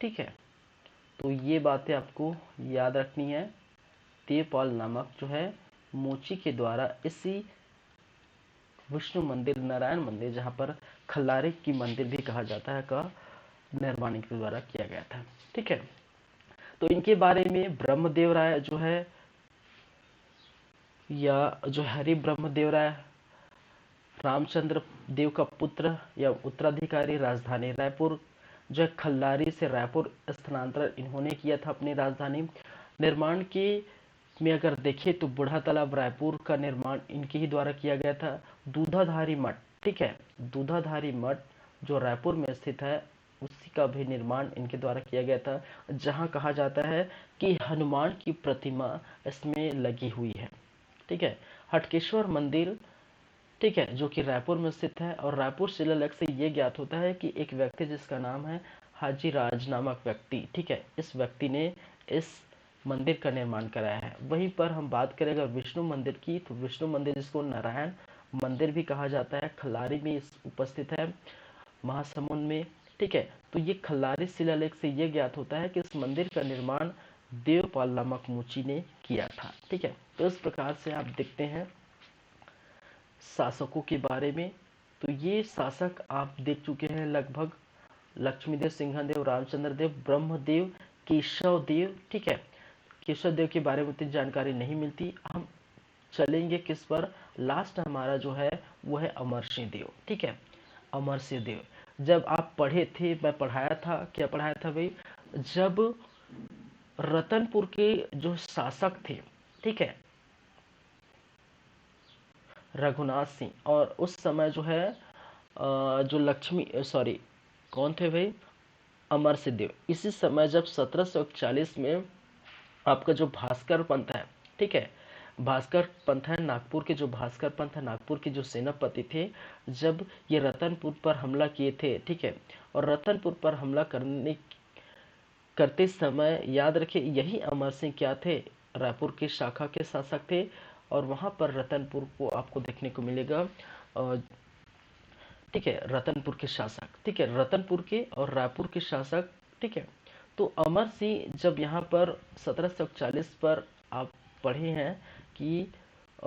ठीक है, तो ये बातें आपको याद रखनी है। देवपाल नामक जो है मोची के द्वारा इसी विष्णु मंदिर, नारायण मंदिर, जहाँ पर खल्लारी की मंदिर भी कहा जाता है, का निर्माण इनके द्वारा किया गया था। ठीक है, तो इनके बारे में ब्रह्मदेव राय जो है, या जो हरि ब्रह्मदेव राय, रामचंद्र देव का पुत्र या उत्तराधिकारी, राजधानी रायपुर, जो खल्लारी से रायपुर स्थानांतरण इन्होंने किया था अपनी राजधानी निर्माण के में। अगर देखें तो बूढ़ा तालाब रायपुर का निर्माण इनके ही द्वारा किया गया था। दूधाधारी मठ, ठीक है, दूधाधारी मठ जो रायपुर में स्थित है, उसी का भी निर्माण इनके द्वारा किया गया था, जहां कहा जाता है कि हनुमान की प्रतिमा इसमें लगी हुई है। ठीक है, हटकेश्वर मंदिर, ठीक है, जो कि रायपुर में स्थित है। और रायपुर शिलालेख से ये ज्ञात होता है कि एक व्यक्ति जिसका नाम है हाजी राज नामक व्यक्ति, ठीक है, इस व्यक्ति ने इस मंदिर का निर्माण कराया है। वहीं पर हम बात करें अगर विष्णु मंदिर की, तो विष्णु मंदिर जिसको नारायण मंदिर भी कहा जाता है, खल्लारी में उपस्थित है, महासमुंद में। ठीक है, तो ये खल्लारी शिलालेख से ये ज्ञात होता है कि इस मंदिर का निर्माण देवपाल नामक मुची ने किया था। ठीक है, तो इस प्रकार से आप देखते हैं शासकों के बारे में। तो ये शासक आप देख चुके हैं लगभग, लक्ष्मीदेव, सिंहदेव, रामचंद्र देव, ब्रह्मदेव, केशव देव। ठीक है, केशव देव के बारे में उतनी जानकारी नहीं मिलती। हम चलेंगे किस पर? लास्ट हमारा जो है वो है अमर सिंह देव। ठीक है, अमर सिंह देव जब आप पढ़े थे, मैं पढ़ाया था, क्या पढ़ाया था भाई? जब रतनपुर के जो शासक थे, ठीक है, रघुनाथ सिंह, और उस समय जो है जो लक्ष्मी, सॉरी, कौन थे भाई? अमर सिंह देव। इसी समय जब 1741 में आपका जो भास्कर पंथ है, ठीक है, भास्कर पंथ है नागपुर के, जो भास्कर पंथ है नागपुर के जो सेनापति थे, जब ये रतनपुर पर हमला किए थे, ठीक है, और रतनपुर पर हमला करते समय याद रखिए, यही अमर सिंह क्या थे? रायपुर के शाखा के शासक थे। और वहाँ पर रतनपुर को आपको देखने को मिलेगा। ठीक है, रतनपुर के शासक, ठीक है, रतनपुर के और रायपुर के शासक। ठीक है, तो अमर सिंह जब यहाँ पर 1741 पर आप पढ़े हैं कि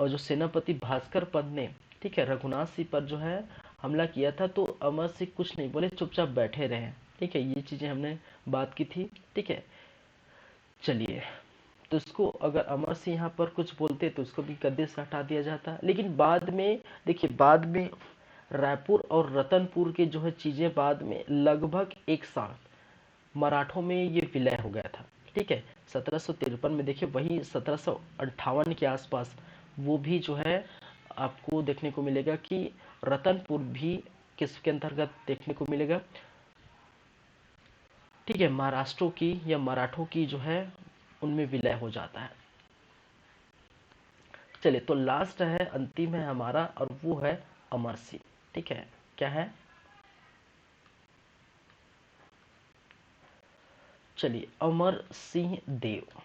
जो सेनापति भास्कर पद ने, ठीक है, रघुनाथ सिंह पर जो है हमला किया था, तो अमर सिंह कुछ नहीं बोले, चुपचाप बैठे रहे। ठीक है, ये चीजें हमने बात की थी। ठीक है, चलिए, तो इसको अगर अमर सिंह यहाँ पर कुछ बोलते तो उसको भी गद्दे से हटा दिया जाता, लेकिन बाद में देखिए, बाद में रायपुर और रतनपुर के जो है चीजें बाद में लगभग एक साथ मराठों में ये विलय हो गया था। ठीक है, 1753 में देखिए, वही 1758 के आसपास वो भी जो है आपको देखने को मिलेगा कि रतनपुर भी किसके अंतर्गत देखने को मिलेगा। ठीक है, महाराष्ट्रों की या मराठों की जो है उनमें विलय हो जाता है। चलिए, तो लास्ट है, अंतिम है हमारा, और वो है अमर सिंह। ठीक है, क्या है, चलिए, अमर सिंह देव।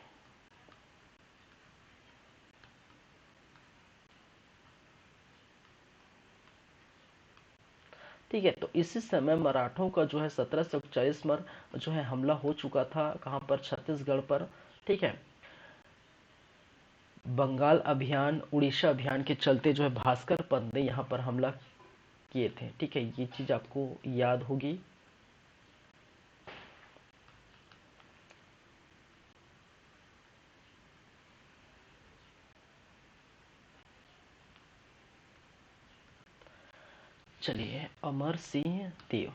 ठीक है, तो इसी समय मराठों का जो है 1741 में जो है हमला हो चुका था, कहाँ पर, छत्तीसगढ़ पर। ठीक है, बंगाल अभियान, उड़ीसा अभियान के चलते जो है भास्कर पंत ने यहाँ पर हमला किए थे। ठीक है, ये चीज आपको याद होगी। चलिए, अमर सिंह देव।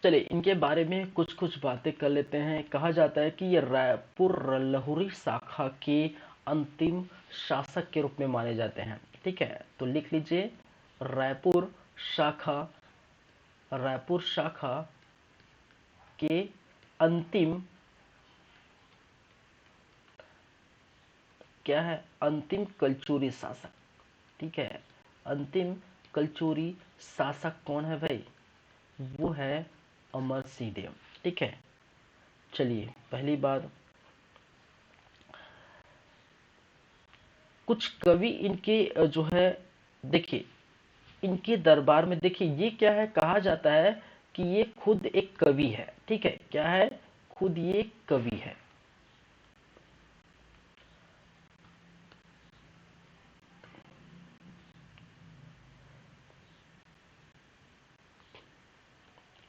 चलिए, इनके बारे में कुछ कुछ बातें कर लेते हैं। कहा जाता है कि ये रायपुर लहुरी शाखा के अंतिम शासक के रूप में माने जाते हैं। ठीक है, तो लिख लीजिए, रायपुर शाखा, रायपुर शाखा के अंतिम, क्या है, अंतिम कलचुरी शासक। ठीक है, अंतिम कलचुरी शासक कौन है भाई, वो है अमर सिंह देव। ठीक है, चलिए, पहली बात, कुछ कवि इनके जो है, देखिए, इनके दरबार में देखिए, ये क्या है, कहा जाता है कि ये खुद एक कवि है। ठीक है, क्या है, खुद ये कवि है।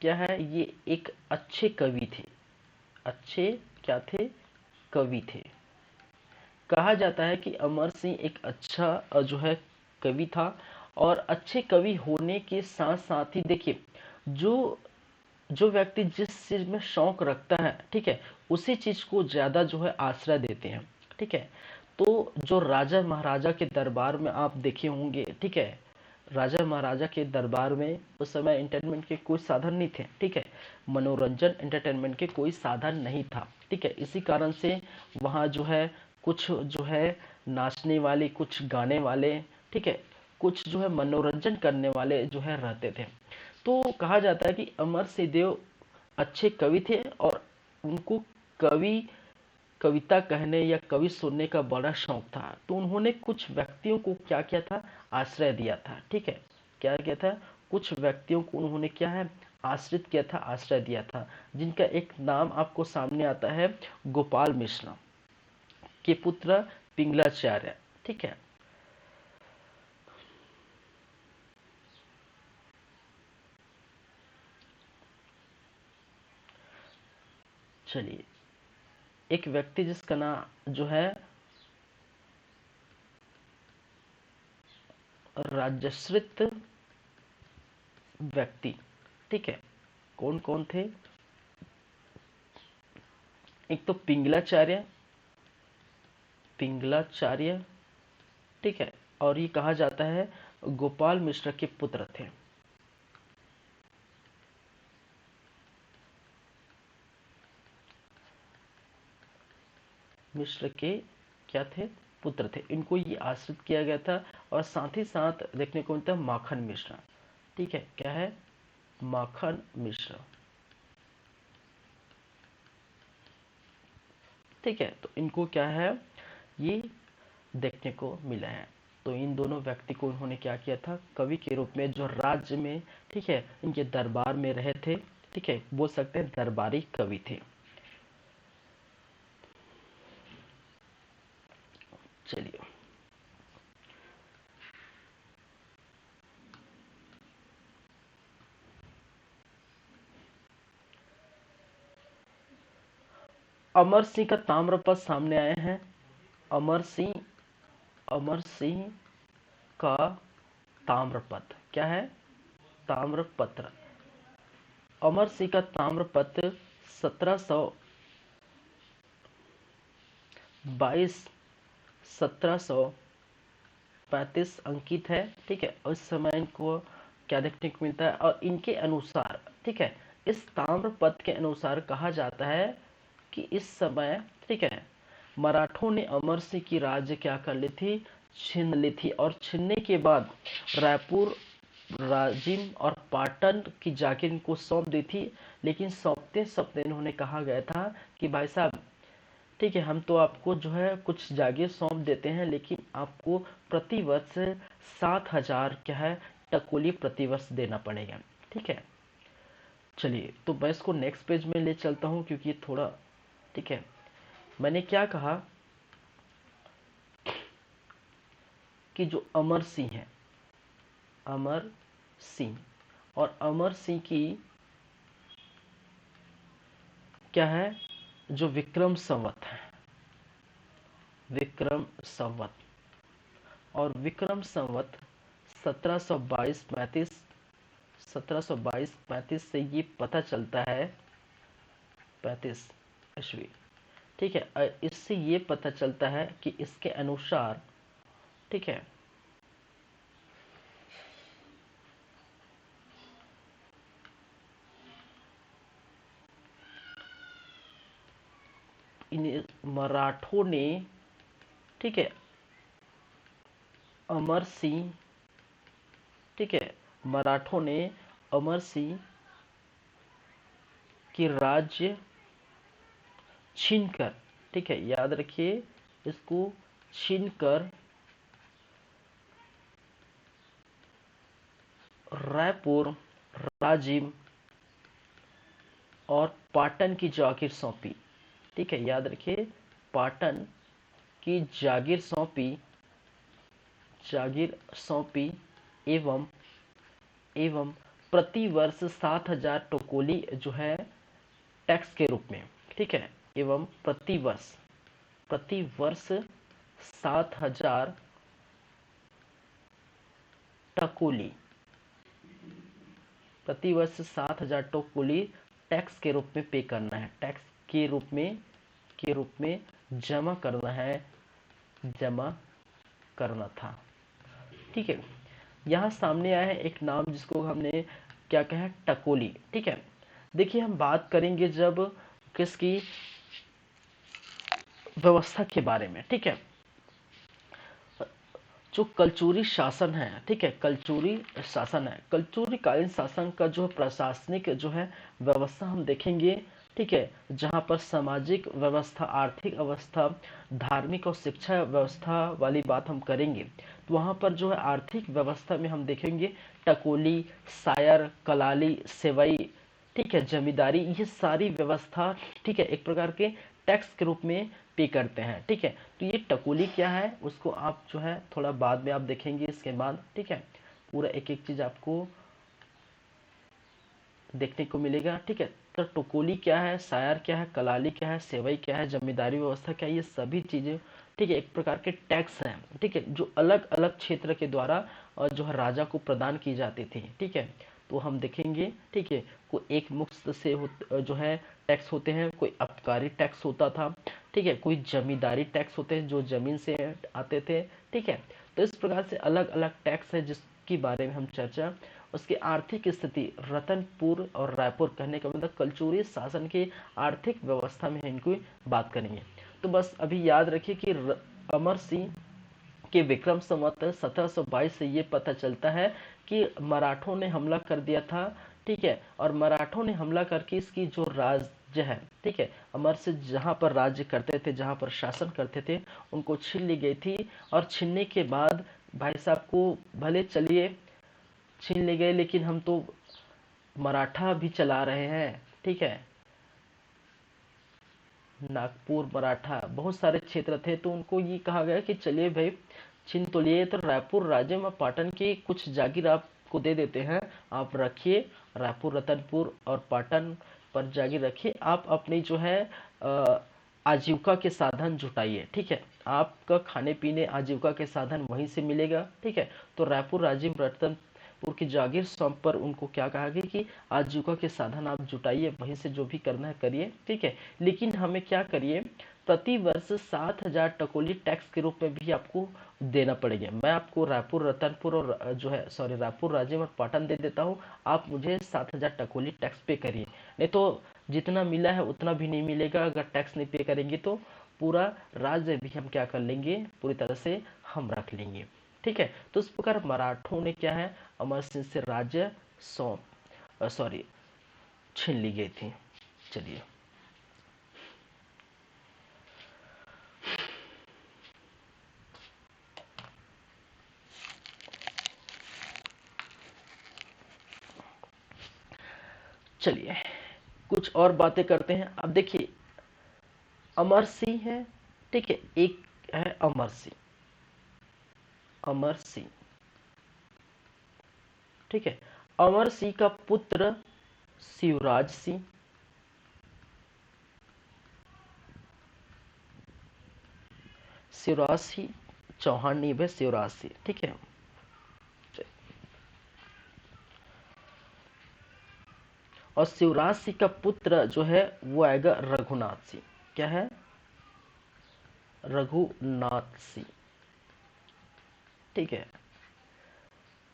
क्या है, ये एक अच्छे कवि थे। अच्छे क्या थे, कवि थे। कहा जाता है कि अमर सिंह एक अच्छा जो है कवि था, और अच्छे कवि होने के साथ साथ ही देखिए, जो जो व्यक्ति जिस चीज में शौक रखता है, ठीक है, उसी चीज को ज्यादा जो है आश्रय देते हैं। ठीक है, तो जो राजा महाराजा के दरबार में आप देखे होंगे, ठीक है, राजा महाराजा के दरबार में उस समय इंटरटेनमेंट के कोई साधन नहीं थे। ठीक है, मनोरंजन एंटरटेनमेंट के कोई साधन नहीं था। ठीक है, इसी कारण से वहाँ जो है कुछ जो है नाचने वाले, कुछ गाने वाले, ठीक है, कुछ जो है मनोरंजन करने वाले जो है रहते थे। तो कहा जाता है कि अमर सिंह देव अच्छे कवि थे, और उनको कवि, कविता कहने या कवि सुनने का बड़ा शौक था। तो उन्होंने कुछ व्यक्तियों को क्या किया था, आश्रय दिया था। ठीक है, क्या किया था, कुछ व्यक्तियों को उन्होंने क्या है, आश्रित किया था, आश्रय दिया था, जिनका एक नाम आपको सामने आता है, गोपाल मिश्र के पुत्र पिंगलाचार्य। ठीक है, चलिए, एक व्यक्ति जिसका नाम जो है राजश्रित व्यक्ति। ठीक है, कौन कौन थे, एक तो पिंगलाचार्य, पिंगलाचार्य, ठीक है, और ये कहा जाता है गोपाल मिश्र के पुत्र थे। मिश्र के क्या थे, पुत्र थे। इनको ये आश्रित किया गया था, और साथ ही साथ देखने को मिलता है माखन मिश्र। ठीक है, क्या है, माखन मिश्र। ठीक है, तो इनको क्या है, ये देखने को मिला है। तो इन दोनों व्यक्ति को उन्होंने क्या किया था, कवि के रूप में, जो राज्य में, ठीक है, इनके दरबार में रहे थे, ठीक है, बोल सकते हैं दरबारी कवि थे। चलिए, अमर सिंह का ताम्रपत्र सामने आए हैं। अमर सिंह, अमर सिंह का ताम्रपत्र क्या है, ताम्रपत्र। अमर सिंह का ताम्रपत्र 1722 1735 अंकित है। ठीक है, उस समय इनको क्या देखने को मिलता है, और इनके अनुसार, ठीक है, इस ताम्रपत्र के अनुसार कहा जाता है कि इस समय, ठीक है, मराठों ने अमर सिंह की राज्य क्या कर ली थी, छीन ली थी, और छीनने के बाद रायपुर, राजिम और पाटन की जागीर इनको सौंप दी थी। लेकिन सौंपते सौंपते इन्होंने कहा गया था कि भाई साहब, ठीक है, हम तो आपको जो है कुछ जागीर सौंप देते हैं, लेकिन आपको प्रति वर्ष 7,000 क्या है, टकोली प्रति वर्ष देना पड़ेगा। ठीक है, चलिए, तो मैं इसको नेक्स्ट पेज में ले चलता हूँ, क्योंकि ये थोड़ा, ठीक है, मैंने क्या कहा कि जो अमर सिंह है, अमर सिंह, और अमर सिंह की क्या है, जो विक्रम संवत है, विक्रम संवत, और विक्रम संवत 1722-35 से ये पता चलता है, 35 ईस्वी। ठीक है, इससे ये पता चलता है कि इसके अनुसार, ठीक है, इन मराठों ने, ठीक है, अमर सिंह, ठीक है, मराठों ने अमर सिंह की राज्य छीनकर, ठीक है, याद रखिए इसको, छीनकर रायपुर, राजिम और पाटन की जागीर सौंपी। ठीक है, याद रखिए, पाटन की जागीर सौंपी, जागीर सौंपी, एवं एवं प्रति वर्ष 7,000 टोकोली जो है टैक्स के रूप में, ठीक है, एवं प्रति वर्ष 7,000 टकोली, प्रति वर्ष 7,000 टोकोली टैक्स के रूप में पे करना है, टैक्स के रूप में जमा करना है, जमा करना था। ठीक है, यहाँ सामने आया है एक नाम जिसको हमने क्या कहा है, टकोली। ठीक है, देखिए हम बात करेंगे जब किसकी व्यवस्था के बारे में, ठीक है, जो कलचुरी शासन है, ठीक है, कलचुरी शासन है, कलचुरी कालीन शासन का जो प्रशासनिक जो है व्यवस्था हम देखेंगे। ठीक है, जहाँ पर सामाजिक व्यवस्था, आर्थिक अवस्था, धार्मिक और शिक्षा व्यवस्था वाली बात हम करेंगे, तो वहाँ पर जो है आर्थिक व्यवस्था में हम देखेंगे टकोली, सायर, कलाली, सेवई, ठीक है, जमींदारी, ये सारी व्यवस्था, ठीक है, एक प्रकार के टैक्स के रूप में पे करते हैं। ठीक है, तो ये टकोली क्या है उसको आप जो है थोड़ा बाद में आप देखेंगे इसके बाद। ठीक है, पूरा एक एक चीज आपको देखने को मिलेगा। ठीक है, तो टकोली क्या है, सायर क्या है, कलाली क्या है, सेवई क्या है, जमींदारी व्यवस्था क्या है, ये सभी चीजें, ठीक है, एक प्रकार के टैक्स हैं। ठीक है, जो अलग अलग क्षेत्र के द्वारा और जो है राजा को प्रदान की जाती थी। ठीक है, तो हम देखेंगे। ठीक है, कोई एक मुक्त से जो है टैक्स होते हैं, कोई आबकारी टैक्स होता था। ठीक है, कोई जमींदारी टैक्स होते हैं जो जमीन से आते थे। ठीक है, तो इस प्रकार से अलग अलग टैक्स है जिसके बारे में हम चर्चा, उसकी आर्थिक स्थिति, रतनपुर और रायपुर, कहने का मतलब कलचुरी शासन की आर्थिक व्यवस्था में इनको बात करेंगे। तो बस अभी याद रखिए कि अमर सिंह के विक्रम संवत 1722 से ये पता चलता है कि मराठों ने हमला कर दिया था ठीक है। और मराठों ने हमला करके इसकी जो राज्य है, ठीक है, अमर से जहाँ पर राज्य करते थे, जहाँ पर शासन करते थे, उनको छीन ली गई थी। और छीनने के बाद भाई साहब को भले चलिए छीन ले गए, लेकिन हम तो मराठा भी चला रहे हैं, ठीक है। नागपुर मराठा बहुत सारे क्षेत्र थे, तो उनको ये कहा गया कि चलिए भाई छीन तो लिए, तो रायपुर राज्य में पाटन की कुछ जागीर आपको दे देते हैं, आप रखिए। रायपुर, रतनपुर और पाटन पर जागीर रखिए, आप अपनी जो है आजीविका के साधन जुटाइए, ठीक है। आपका खाने पीने आजीविका के साधन वहीं से मिलेगा, ठीक है। तो रायपुर राज्य में रतनपुर की जागीर सौंप पर उनको क्या कहा गया कि आजीविका के साधन आप जुटाइए, वहीं से जो भी करना है करिए, ठीक है। लेकिन हमें क्या करिए, प्रति वर्ष 7,000 टकोली टैक्स के रूप में भी आपको देना पड़ेगा। मैं आपको रायपुर, रतनपुर और जो है सॉरी रायपुर, राज्य और पाटन दे देता हूँ, आप मुझे 7,000 टकोली टैक्स पे करिए। नहीं तो जितना मिला है उतना भी नहीं मिलेगा। अगर टैक्स नहीं पे करेंगे तो पूरा राज्य भी हम क्या कर लेंगे, पूरी तरह से हम रख लेंगे, ठीक है। तो इस प्रकार मराठों ने क्या है, अमर सिंह से राज्य सॉरी छीन ली गई थी। चलिए चलिए कुछ और बातें करते हैं। अब देखिए अमर सिंह है, ठीक है, एक है अमर सिंह, अमर सिंह, ठीक है। अमर सिंह का पुत्र शिवराज सिंह, शिवराज सिंह चौहान नहीं है, शिवराज सिंह, ठीक है। और शिवराज सिंह का पुत्र जो है वो आएगा रघुनाथ सिंह। क्या है, रघुनाथ सिंह, ठीक है।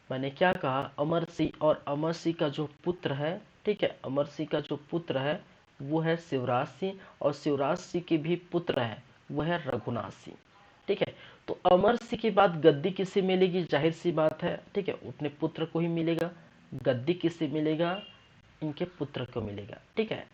मैंने क्या कहा, अमर सिंह, और अमर सिंह का जो पुत्र है, ठीक है, अमर सिंह का जो पुत्र है वो है शिवराज सिंह, और शिवराज सिंह के भी पुत्र है वो है रघुनाथ सिंह, ठीक है। तो अमर सिंह के बाद गद्दी किसे मिलेगी, जाहिर सी बात है, ठीक है, अपने पुत्र को ही मिलेगा। गद्दी किसे मिलेगा, इनके पुत्र को मिलेगा, ठीक है।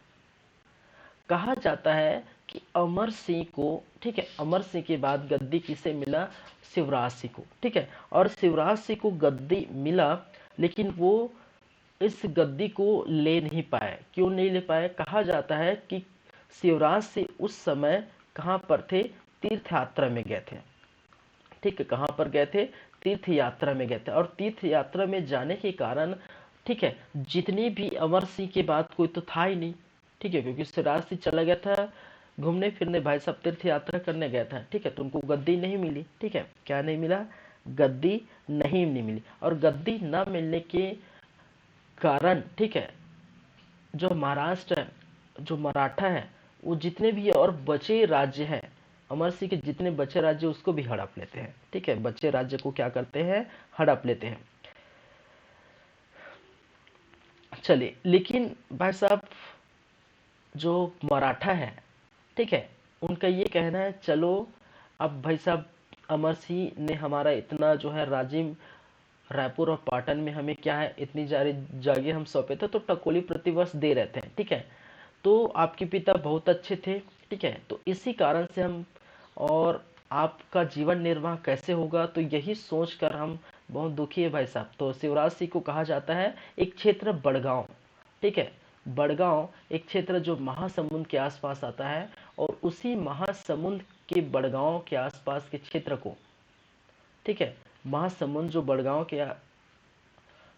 कहा जाता है कि अमर सिंह को, ठीक है, अमर सिंह के बाद गद्दी किसे मिला, शिवराज सिंह को, ठीक है। और शिवराज सिंह को गद्दी मिला, लेकिन वो इस गद्दी को ले नहीं पाए। क्यों नहीं ले पाए, कहा जाता है कि शिवराज सिंह उस समय कहाँ पर थे, तीर्थ यात्रा में गए थे, ठीक है। कहाँ पर गए थे, तीर्थ यात्रा में गए थे। और तीर्थ यात्रा में जाने के कारण, ठीक है, जितनी भी अमर सिंह के बाद कोई तो था ही नहीं, ठीक है, क्योंकि सिराज सिंह चला गया था घूमने फिरने, भाई साहब तीर्थ यात्रा करने गया था, ठीक है। तो उनको गद्दी नहीं मिली, ठीक है, क्या नहीं मिला, गद्दी नहीं मिली। और गद्दी न मिलने के कारण, ठीक है, जो महाराष्ट्र है, जो मराठा है, वो जितने भी और बचे राज्य हैं, अमर सिंह के जितने बचे राज्य उसको भी हड़प लेते हैं, ठीक है, बचे राज्य को क्या करते हैं, हड़प लेते हैं। चलिए, लेकिन भाई साहब जो मराठा है, ठीक है, उनका ये कहना है चलो अब भाई साहब अमर सिंह ने हमारा इतना जो है राजिम, रायपुर और पाटन में हमें क्या है इतनी सारी जगह हम सौंपे थे, तो टकोली प्रतिवर्ष दे रहते हैं, ठीक है। तो आपके पिता बहुत अच्छे थे, ठीक है, तो इसी कारण से हम, और आपका जीवन निर्वाह कैसे होगा, तो यही सोचकर हम बहुत दुखी है भाई साहब। तो शिवराज सिंह को कहा जाता है, एक क्षेत्र बड़गांव, ठीक है, बड़गांव एक क्षेत्र जो महासमुंद के आसपास आता है, और उसी महासमुंद के बड़गांव के आसपास के क्षेत्र को, ठीक है, महासमुंद जो बड़गांव के,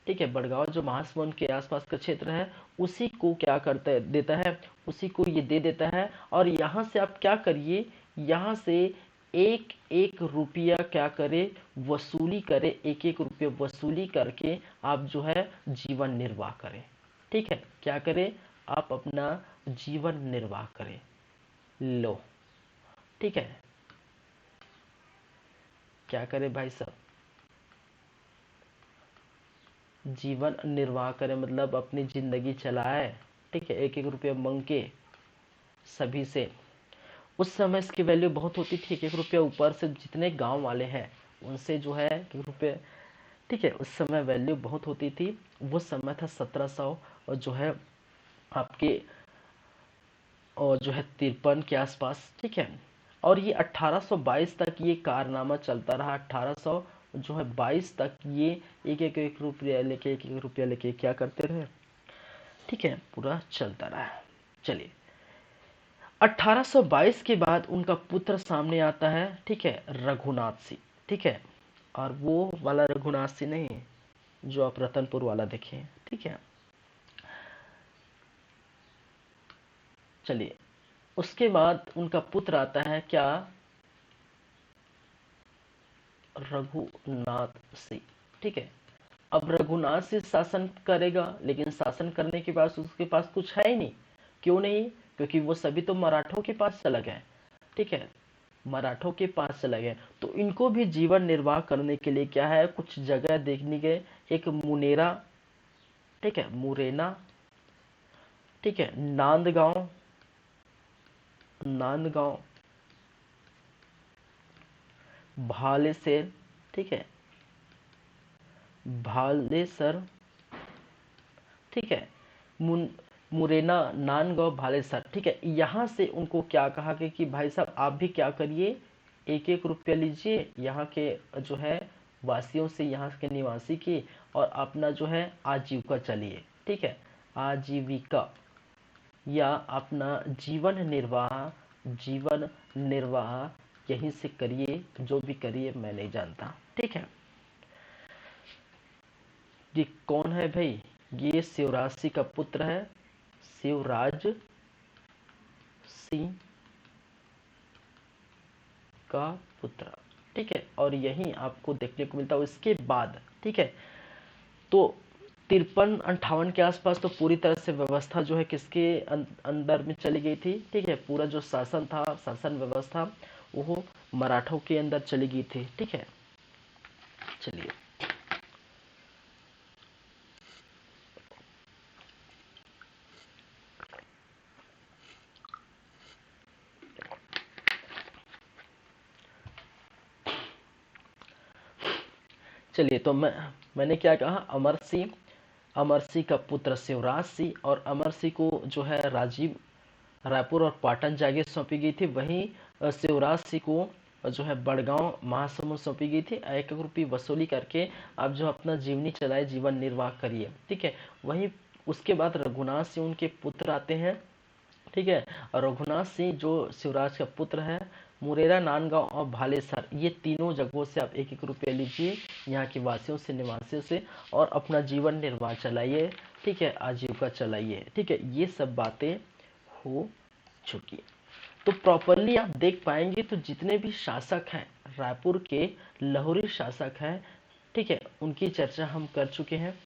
ठीक है, बड़गांव जो महासमुंद के आसपास का क्षेत्र है, उसी को क्या करता है, देता है, उसी को ये दे देता है। और यहाँ से आप क्या करिए, यहाँ से एक एक रुपया क्या करे, वसूली करे, एक एक रुपया वसूली करके आप जो है जीवन निर्वाह करें, ठीक है, क्या करें, आप अपना जीवन निर्वाह करें। लो, ठीक है, क्या करें भाई साहब, जीवन निर्वाह करें, मतलब अपनी जिंदगी चलाए, ठीक है, एक एक रुपया मांग के सभी से। उस समय इसकी वैल्यू बहुत होती थी, एक एक रुपया ऊपर से जितने गांव वाले हैं उनसे जो है एक रुपये ठीक है, उस समय वैल्यू बहुत होती थी। वो समय था 1700 और जो है आपके और जो है 53 के आसपास। ठीक है, और ये 1822 तक ये कारनामा चलता रहा। 1800 जो है 22 तक ये एक रुपया लेके एक एक रुपया लेके क्या करते रहे। ठीक है, पूरा चलता रहा। चलिए, 1822 के बाद उनका पुत्र सामने आता है। ठीक है, रघुनाथ सिंह। ठीक है, और वो वाला रघुनाथ सिंह नहीं जो आप रतनपुर वाला देखें। ठीक है, चलिए, उसके बाद उनका पुत्र आता है क्या, रघुनाथ सिंह। ठीक है, अब रघुनाथ सिंह शासन करेगा, लेकिन शासन करने के बाद उसके पास कुछ है ही नहीं। क्यों नहीं? क्योंकि वो सभी तो मराठों के पास चला गए। ठीक है, मराठों के पास चला गया, तो इनको भी जीवन निर्वाह करने के लिए क्या है, कुछ जगह देखने गए। एक मुनेरा, ठीक है, मुरैना, ठीक है, नांदगांव, नांदगांव, भालेसर, ठीक है, भालेसर, ठीक है, मुन मुरैना, नांदगांव, भालेसर। ठीक है, यहाँ से उनको क्या कहा कि भाई साहब आप भी क्या करिए, एक एक रुपया लीजिए यहाँ के जो है वासियों से, यहाँ के निवासी की, और अपना जो है आजीविका चलिए। ठीक है, आजीविका या अपना जीवन निर्वाह, जीवन निर्वाह यहीं से करिए, जो भी करिए मैं नहीं जानता। ठीक है, ये कौन है भाई, ये शिवराज सिंह का पुत्र है, शिवराज सिंह का पुत्र। ठीक है, और यही आपको देखने को मिलता है इसके बाद। ठीक है, तो 53-58 के आसपास तो पूरी तरह से व्यवस्था जो है किसके अंदर में चली गई थी। ठीक है, पूरा जो शासन था, शासन व्यवस्था, वो मराठों के अंदर चली गई थी। ठीक है, चलिए, चलिए, तो मैंने क्या कहा, अमर सिंह, अमर सिंह का पुत्र शिवराज सिंह, और अमर सिंह को जो है राजीव, रायपुर और पाटन जागीर सौंपी गई थी। वहीं शिवराज सिंह को जो है बड़गांव महासमुंद सौंपी गई थी। एक एक रुपये वसूली करके आप जो अपना जीवनी चलाए, जीवन निर्वाह करिए। ठीक है, वहीं उसके बाद रघुनाथ सिंह उनके पुत्र आते हैं। ठीक है, और रघुनाथ सिंह जो शिवराज का पुत्र है, मुरेरा, नांदगांव और भालेसर, ये तीनों जगहों से आप एक एक रुपया लीजिए यहाँ के वासियों से, निवासियों से, और अपना जीवन निर्वाह चलाइए। ठीक है, आजीविका चलाइए। ठीक है, ये सब बातें हो चुकी है। तो प्रॉपरली आप देख पाएंगे तो जितने भी शासक हैं, रायपुर के लाहौरी शासक हैं, ठीक है, उनकी चर्चा हम कर चुके हैं।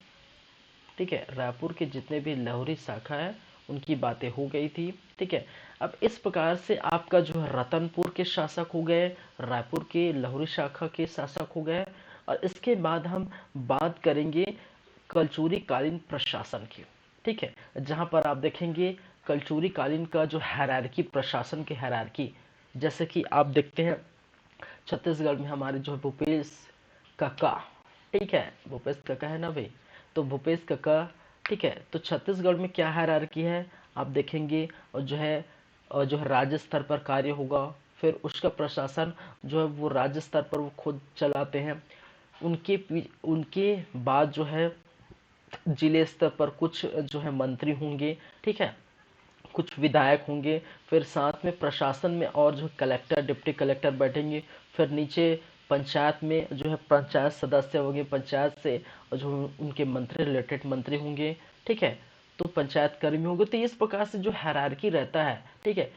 ठीक है, रायपुर के जितने भी लाहौरी शाखा है उनकी बातें हो गई थी। ठीक है, अब इस प्रकार से आपका जो है रतनपुर के शासक हो गए, रायपुर के लाहौरी शाखा के शासक हो गए, और इसके बाद हम बात करेंगे कलचुरी कालीन प्रशासन की। ठीक है, जहां पर आप देखेंगे कलचुरी कालीन का जो हैरारकी, प्रशासन की हैरारकी, जैसे कि आप देखते हैं छत्तीसगढ़ में हमारे जो है भूपेश काका, ठीक है, भूपेश काका है ना भाई, तो भूपेश काका, ठीक है, तो छत्तीसगढ़ में क्या हायरार्की है आप देखेंगे, और जो है राज्य स्तर पर कार्य होगा, फिर उसका प्रशासन जो है वो राज्य स्तर पर वो खुद चलाते हैं। उनके बाद जो है जिले स्तर पर कुछ जो है मंत्री होंगे। ठीक है, कुछ विधायक होंगे, फिर साथ में प्रशासन में और जो कलेक्टर, डिप्टी कलेक्टर बैठेंगे, फिर नीचे पंचायत में जो है पंचायत सदस्य होंगे, पंचायत से और जो उनके मंत्री, रिलेटेड मंत्री होंगे। ठीक है, तो पंचायत कर्मी होंगे। तो इस प्रकार से जो हायरार्की रहता है, ठीक है,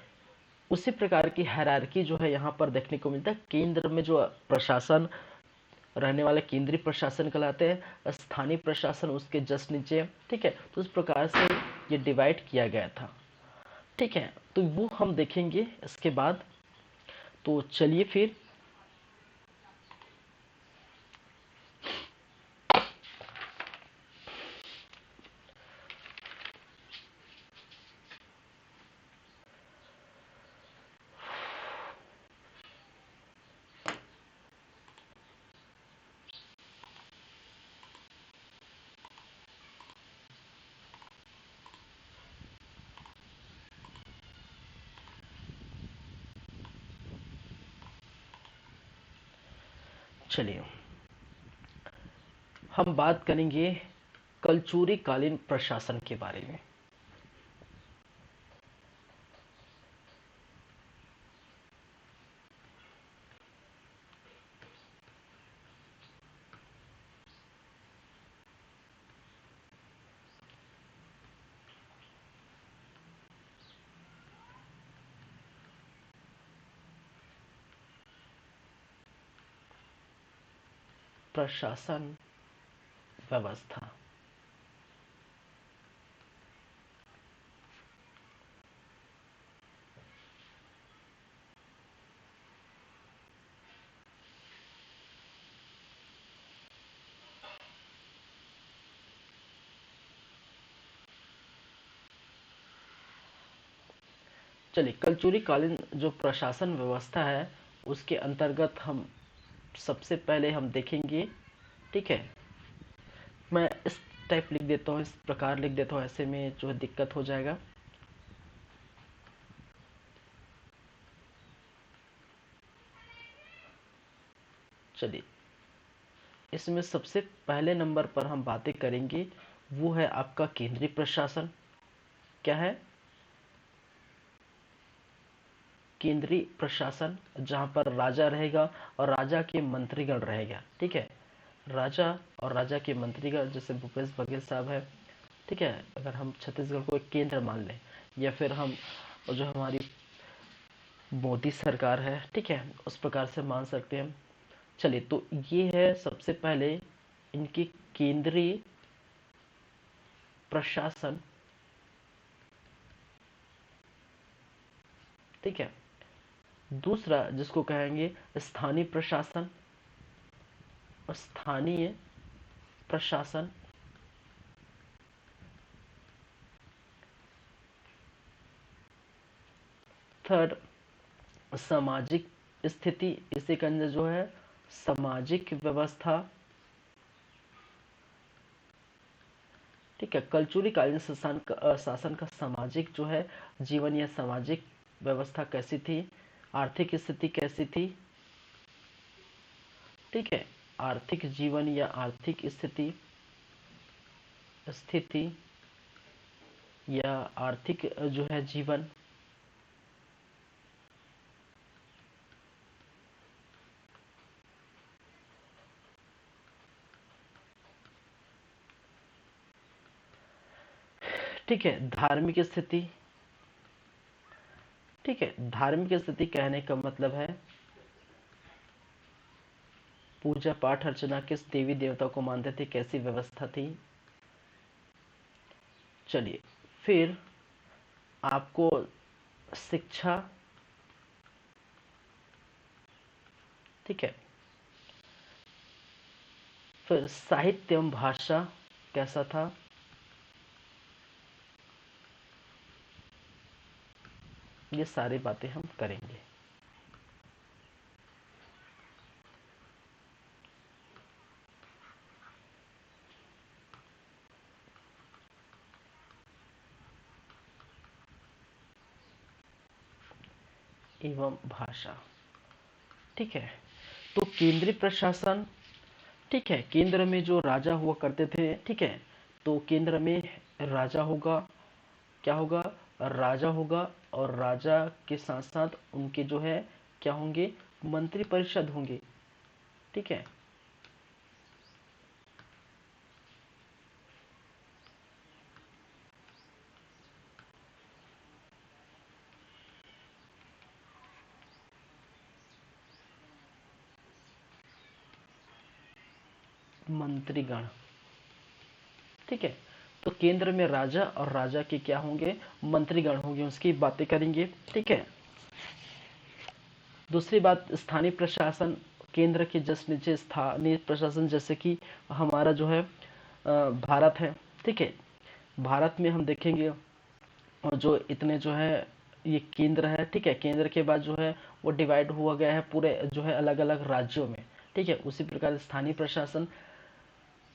उसी प्रकार की हायरार्की जो है यहाँ पर देखने को मिलता है। केंद्र में जो प्रशासन रहने वाले केंद्रीय प्रशासन कहलाते हैं, स्थानीय प्रशासन उसके जस्ट नीचे। ठीक है, तो इस प्रकार से ये डिवाइड किया गया था। ठीक है, तो वो हम देखेंगे इसके बाद। तो चलिए फिर, चलिए हम बात करेंगे कलचुरी कालीन प्रशासन के बारे में। प्रशासन व्यवस्था। चलिए कलचुरी कालीन जो प्रशासन व्यवस्था है उसके अंतर्गत हम सबसे पहले हम देखेंगे। ठीक है, मैं इस टाइप लिख देता हूँ, इस प्रकार लिख देता हूँ, ऐसे में जो है दिक्कत हो जाएगा। चलिए इसमें सबसे पहले नंबर पर हम बातें करेंगे वो है आपका केंद्रीय प्रशासन। क्या है? केंद्रीय प्रशासन, जहां पर राजा रहेगा और राजा के मंत्रीगण रहेगा। ठीक है, राजा और राजा के मंत्रीगण, जैसे भूपेश बघेल साहब है। ठीक है, अगर हम छत्तीसगढ़ को एक केंद्र मान लें, या फिर हम जो हमारी मोदी सरकार है, ठीक है, उस प्रकार से मान सकते हैं। चलिए तो ये है सबसे पहले इनकी केंद्रीय प्रशासन। ठीक है, दूसरा जिसको कहेंगे स्थानीय प्रशासन, स्थानीय प्रशासन। थर्ड सामाजिक स्थिति, इसी के अंदर जो है सामाजिक व्यवस्था। ठीक है, कलचुरी कालीन शासन का सामाजिक जो है जीवन या सामाजिक व्यवस्था कैसी थी, आर्थिक स्थिति कैसी थी। ठीक है, आर्थिक जीवन या आर्थिक स्थिति, स्थिति या आर्थिक जो है जीवन। ठीक है, धार्मिक स्थिति। ठीक है, धार्मिक स्थिति कहने का मतलब है पूजा पाठ अर्चना किस देवी देवता को मानते थे, कैसी व्यवस्था थी। चलिए फिर आपको शिक्षा। ठीक है, फिर साहित्य एवं भाषा कैसा था। ये सारी बातें हम करेंगे। एवं भाषा। ठीक है, तो केंद्रीय प्रशासन। ठीक है, केंद्र में जो राजा हुआ करते थे। ठीक है, तो केंद्र में राजा होगा। क्या होगा? राजा होगा, और राजा के साथ साथ उनके जो है क्या होंगे, मंत्री परिषद होंगे। ठीक है, मंत्रीगण। ठीक है, तो केंद्र में राजा और राजा के क्या होंगे, मंत्रीगण होंगे, उसकी बातें करेंगे। ठीक है, दूसरी बात स्थानीय प्रशासन, केंद्र के जस्ट नीचे स्थानीय प्रशासन, जैसे कि हमारा जो है भारत है। ठीक है, भारत में हम देखेंगे और जो इतने जो है ये केंद्र है। ठीक है, केंद्र के बाद जो है वो डिवाइड हुआ गया है पूरे जो है अलग अलग राज्यों में। ठीक है, उसी प्रकार स्थानीय प्रशासन।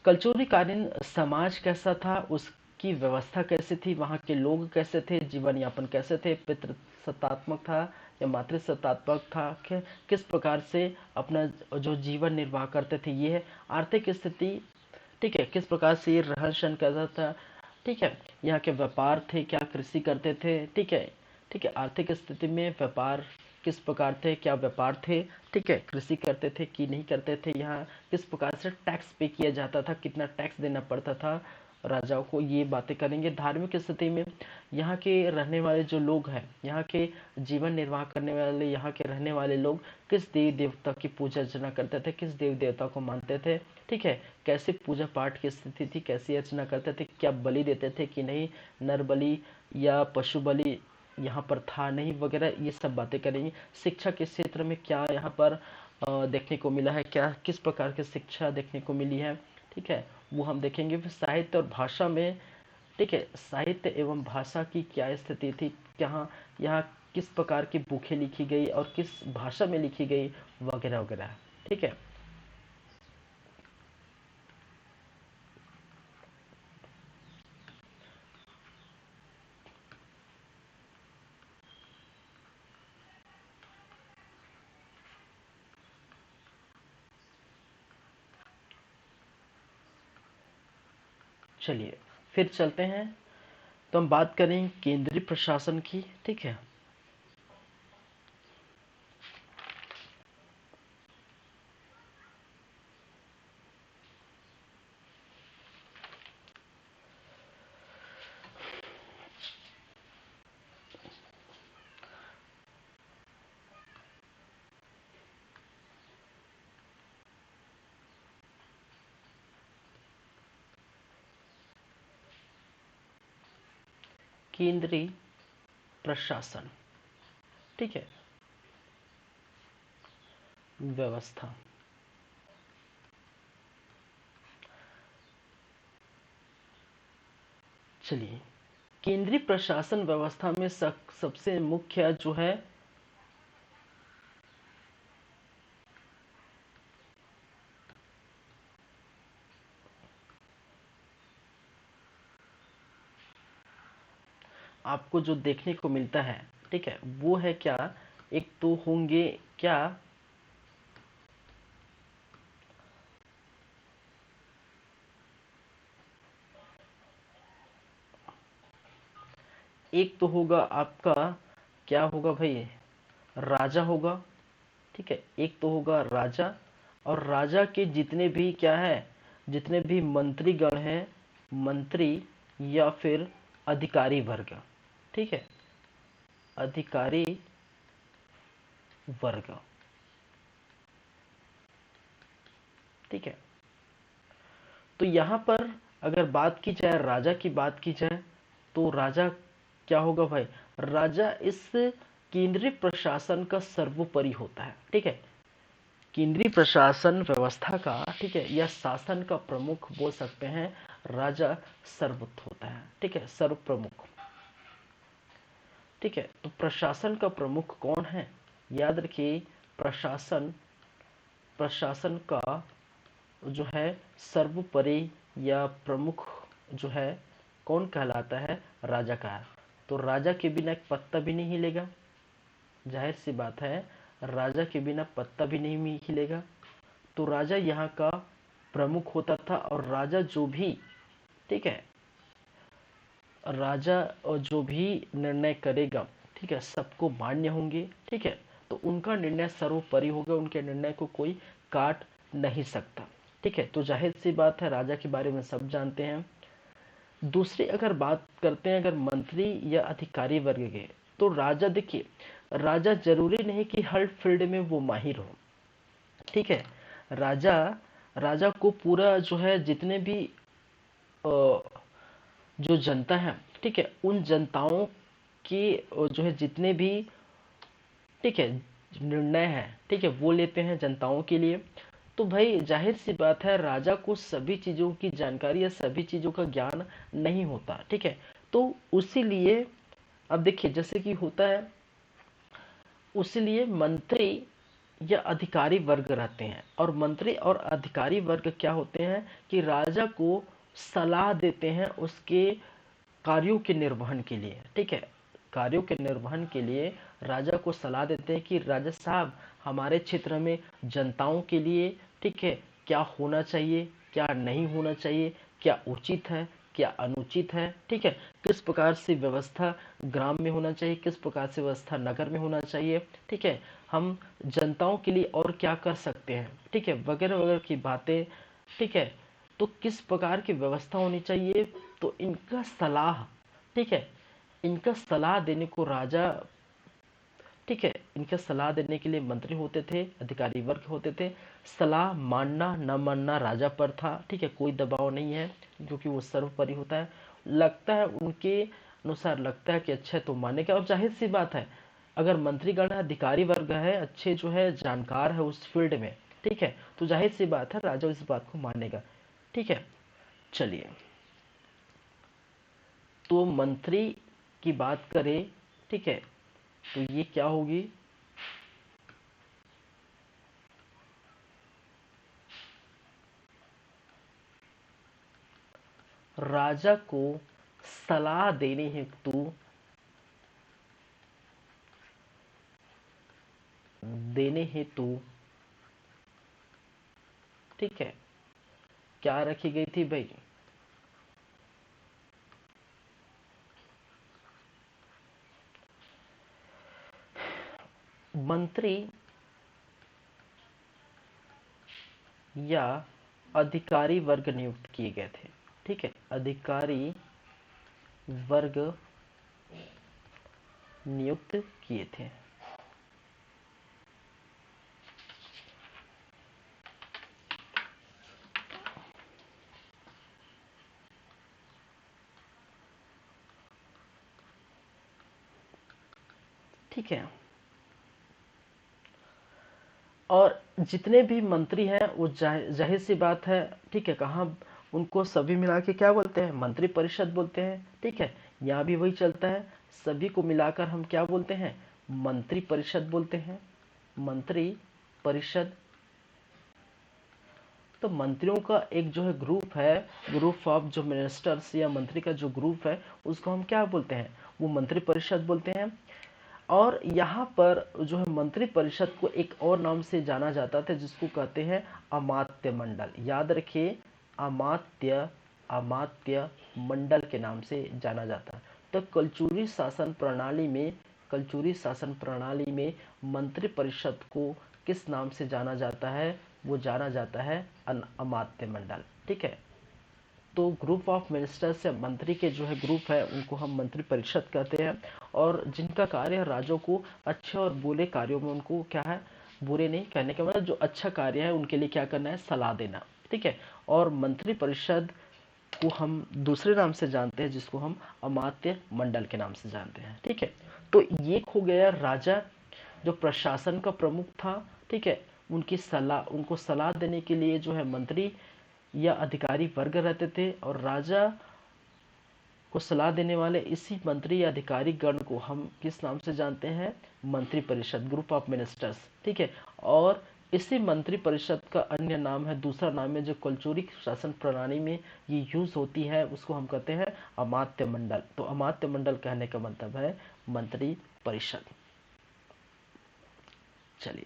कलचुरी कालीन समाज कैसा था, उसकी व्यवस्था कैसी थी, वहाँ के लोग कैसे थे, जीवन यापन कैसे थे, पितृसत्तात्मक था, या मातृसत्तात्मक था कि किस प्रकार से अपना जो जीवन निर्वाह करते थे, ये है आर्थिक स्थिति। ठीक है, किस प्रकार से ये रहन सहन करता था। ठीक है, यहाँ के व्यापार थे, क्या कृषि करते थे। ठीक है, ठीक है, आर्थिक स्थिति में व्यापार किस प्रकार थे, क्या व्यापार थे। ठीक है, कृषि करते थे कि नहीं करते थे, यहाँ किस प्रकार से टैक्स पे किया जाता था, कितना टैक्स देना पड़ता था राजाओं को, ये बातें करेंगे। धार्मिक स्थिति में यहाँ के रहने वाले जो लोग हैं, यहाँ के जीवन निर्वाह करने वाले, यहाँ के रहने वाले लोग किस देवी देवता की पूजा अर्चना करते थे, किस देवी देवता को मानते थे। ठीक है, कैसे पूजा पाठ की स्थिति थी, कैसी अर्चना करते थे, क्या बलि देते थे कि नहीं, नर बलि या पशु बलि यहाँ पर था नहीं, वगैरह ये सब बातें करेंगे। शिक्षा के क्षेत्र में क्या यहाँ पर देखने को मिला है, क्या किस प्रकार की शिक्षा देखने को मिली है। ठीक है, वो हम देखेंगे। फिर साहित्य और भाषा में, ठीक है, साहित्य एवं भाषा की क्या स्थिति थी, क्या यहाँ किस प्रकार की बुकें लिखी गई और किस भाषा में लिखी गई, वगैरह वगैरह। ठीक है, चलिए फिर चलते हैं। तो हम बात करें केंद्रीय प्रशासन की। ठीक है, केंद्रीय प्रशासन। ठीक है, व्यवस्था। चलिए, केंद्रीय प्रशासन व्यवस्था में सबसे मुख्य जो है, आपको जो देखने को मिलता है, ठीक है, वो है क्या, एक तो होंगे क्या, एक तो होगा आपका, क्या होगा भाई, राजा होगा। ठीक है, एक तो होगा राजा, और राजा के जितने भी क्या है, जितने भी मंत्रीगण हैं, मंत्री या फिर अधिकारी वर्ग। ठीक है, अधिकारी वर्ग। ठीक है, तो यहाँ पर अगर बात की जाए, राजा की बात की जाए, तो राजा क्या होगा भाई, राजा इस केंद्रीय प्रशासन का सर्वोपरि होता है। ठीक है, केंद्रीय प्रशासन व्यवस्था का, ठीक है, या शासन का प्रमुख बोल सकते हैं, राजा सर्वोच्च होता है। ठीक है, सर्व प्रमुख। ठीक है, तो प्रशासन का प्रमुख कौन है, याद रखिए, प्रशासन, प्रशासन का जो है सर्वोपरि या प्रमुख जो है, कौन कहलाता है, राजा का। तो राजा के बिना एक पत्ता भी नहीं हिलेगा, जाहिर सी बात है, राजा के बिना पत्ता भी नहीं हिलेगा। तो राजा यहाँ का प्रमुख होता था, और राजा जो भी, ठीक है, राजा और जो भी निर्णय करेगा, ठीक है, सबको मान्य होंगे। ठीक है, तो उनका निर्णय सर्वोपरि होगा, उनके निर्णय को कोई काट नहीं सकता। ठीक है, तो जाहिर सी बात है, राजा के बारे में सब जानते हैं। दूसरी अगर बात करते हैं, अगर मंत्री या अधिकारी वर्ग के, तो राजा देखिए, राजा जरूरी नहीं कि हर फील्ड में वो माहिर हो। ठीक है, राजा, राजा को पूरा जो है, जितने भी जो जनता है, ठीक है, उन जनताओं के जो है जितने भी, ठीक है, निर्णय है, ठीक है, वो लेते हैं जनताओं के लिए। तो भाई जाहिर सी बात है, राजा को सभी चीजों की जानकारी या सभी चीजों का ज्ञान नहीं होता। ठीक है, तो उसीलिए अब देखिए जैसे कि होता है, उसीलिए मंत्री या अधिकारी वर्ग रहते हैं, और मंत्री और अधिकारी वर्ग क्या होते हैं कि राजा को सलाह देते हैं उसके कार्यों के निर्वहन के लिए। ठीक है, कार्यों के निर्वहन के लिए राजा को सलाह देते हैं कि राजा साहब, हमारे क्षेत्र में जनताओं के लिए, ठीक है, क्या होना चाहिए, क्या नहीं होना चाहिए, क्या उचित है, क्या अनुचित है, ठीक है, किस प्रकार से व्यवस्था ग्राम में होना चाहिए, किस प्रकार से व्यवस्था नगर में होना चाहिए, ठीक है, हम जनताओं के लिए और क्या कर सकते हैं, ठीक है, वगैरह वगैरह की बातें, ठीक है। तो किस प्रकार की व्यवस्था होनी चाहिए, तो इनका सलाह, ठीक है, इनका सलाह देने को राजा, ठीक है, इनका सलाह देने के लिए मंत्री होते थे, अधिकारी वर्ग होते थे। सलाह मानना न मानना राजा पर था, ठीक है, कोई दबाव नहीं है क्योंकि वो सर्वोपरि होता है। लगता है उनके अनुसार लगता है कि अच्छा है तो मानेगा, और जाहिर सी बात है अगर मंत्रीगण अधिकारी वर्ग है, अच्छे जो है जानकार है उस फील्ड में, ठीक है, तो जाहिर सी बात है राजा इस बात को मानेगा, ठीक है। चलिए, तो मंत्री की बात करें, ठीक है, तो ये क्या होगी, राजा को सलाह देने हेतु, ठीक है, क्या रखी गई थी भाई, मंत्री या अधिकारी वर्ग नियुक्त किए गए थे, ठीक है, अधिकारी वर्ग नियुक्त किए थे। ठीक है, और जितने भी मंत्री हैं वो जाहिर सी बात है, ठीक है, कहाँ उनको सभी मिला के क्या बोलते हैं, मंत्री परिषद बोलते हैं, ठीक है, यहाँ भी वही चलता है, सभी को मिलाकर हम क्या बोलते हैं, मंत्री परिषद बोलते हैं, मंत्री परिषद। तो मंत्रियों का एक जो है ग्रुप है, ग्रुप ऑफ जो मिनिस्टर्स या मंत्री का जो ग्रुप है, उसको हम क्या बोलते हैं, वो मंत्री परिषद बोलते हैं। और यहाँ पर जो है मंत्री परिषद को एक और नाम से जाना जाता था जिसको कहते हैं अमात्य मंडल। याद रखिए, अमात्य अमात्य मंडल के नाम से जाना जाता है। तो कलचुरी शासन प्रणाली में मंत्री परिषद को किस नाम से जाना जाता है, वो जाना जाता है अमात्य मंडल, ठीक है। तो ग्रुप ऑफ मिनिस्टर्स या मंत्री के जो है ग्रुप है उनको हम मंत्री परिषद कहते हैं, और जिनका कार्य है राज्यों को अच्छे और बुरे कार्यों में उनको क्या है, बुरे नहीं कहने का मतलब जो अच्छा कार्य है उनके लिए क्या करना है, सलाह देना, ठीक है। और मंत्री परिषद को हम दूसरे नाम से जानते हैं जिसको हम अमात्य मंडल के नाम से जानते हैं, ठीक है। तो ये हो गया राजा जो प्रशासन का प्रमुख था, ठीक है, उनको सलाह देने के लिए जो है मंत्री या अधिकारी वर्ग रहते थे, और राजा को सलाह देने वाले इसी मंत्री या अधिकारी गण को हम किस नाम से जानते हैं, मंत्री परिषद, ग्रुप ऑफ मिनिस्टर्स, ठीक है। और इसी मंत्री परिषद का अन्य नाम है, दूसरा नाम है जो कलचुरी शासन प्रणाली में ये यूज होती है, उसको हम कहते हैं अमात्य मंडल। तो अमात्य मंडल कहने का मतलब है मंत्री परिषद। चलिए,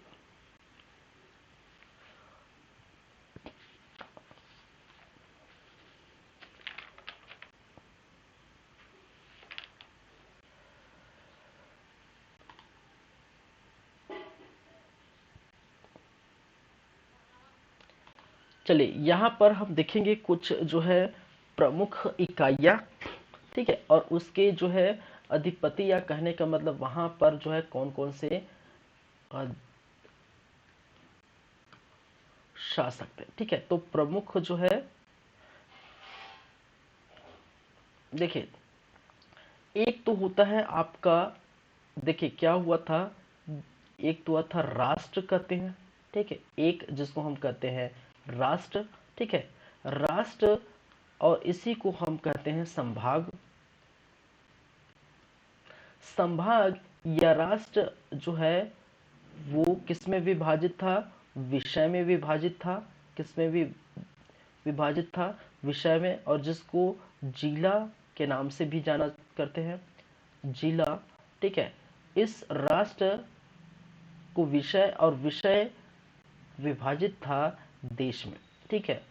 चलिए यहाँ पर हम देखेंगे कुछ जो है प्रमुख इकाइयाँ, ठीक है, और उसके जो है अधिपति, या कहने का मतलब वहां पर जो है कौन कौन से अ, शासक थे, ठीक है। तो प्रमुख जो है, देखिए, एक तो होता है आपका, देखिए क्या हुआ था, एक तो हुआ था राष्ट्र कहते हैं, ठीक है, एक जिसको हम कहते हैं राष्ट्र, ठीक है, राष्ट्र, और इसी को हम कहते हैं संभाग। संभाग या राष्ट्र जो है वो किस में विभाजित था, विषय में विभाजित था, किस में भी विभाजित था, विषय में, और जिसको जिला के नाम से भी जाना करते हैं, जिला, ठीक है। इस राष्ट्र को विषय और विषय विभाजित था देश में, ठीक है,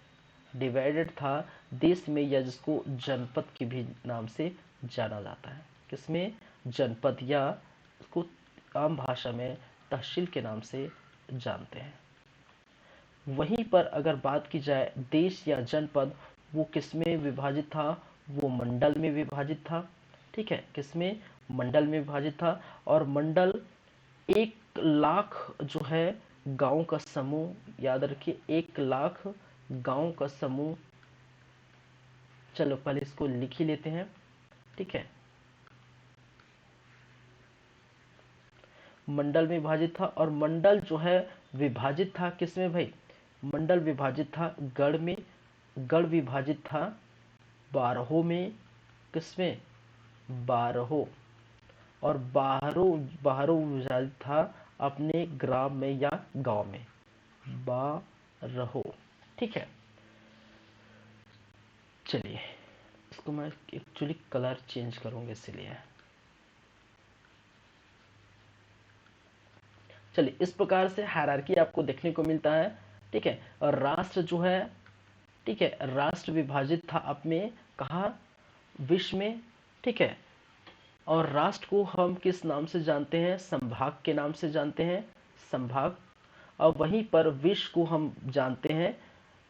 डिवाइडेड था देश में, या जिसको जनपद के भी नाम से जाना जाता है। किसमें? जनपद, या इसको आम भाषा में तहसील के नाम से जानते हैं। वहीं पर अगर बात की जाए देश या जनपद, वो किसमें विभाजित था? वो मंडल में विभाजित था, ठीक है। किसमें? मंडल में विभाजित था। और मंडल 1 लाख जो है गांव का समूह, याद रखिए 1 लाख गांव का समूह। चलो पहले इसको लिख ही लेते हैं, ठीक है। मंडल में विभाजित था, और मंडल जो है विभाजित था किसमें भाई? मंडल विभाजित था गढ़ में, गढ़ विभाजित था 12 में। किसमें? 12। और बाहरों विभाजित था अपने ग्राम में या गांव में, 12, ठीक है। चलिए इसको मैं एक्चुअली कलर चेंज करूंगा इसलिए। चलिए इस प्रकार से हायरार्की आपको देखने को मिलता है, ठीक है। और राष्ट्र जो है, ठीक है, राष्ट्र विभाजित था अपने कहा? विश्व में, ठीक है। और राष्ट्र को हम किस नाम से जानते हैं? संभाग के नाम से जानते हैं, संभाग। और वहीं पर विश्व को हम जानते हैं,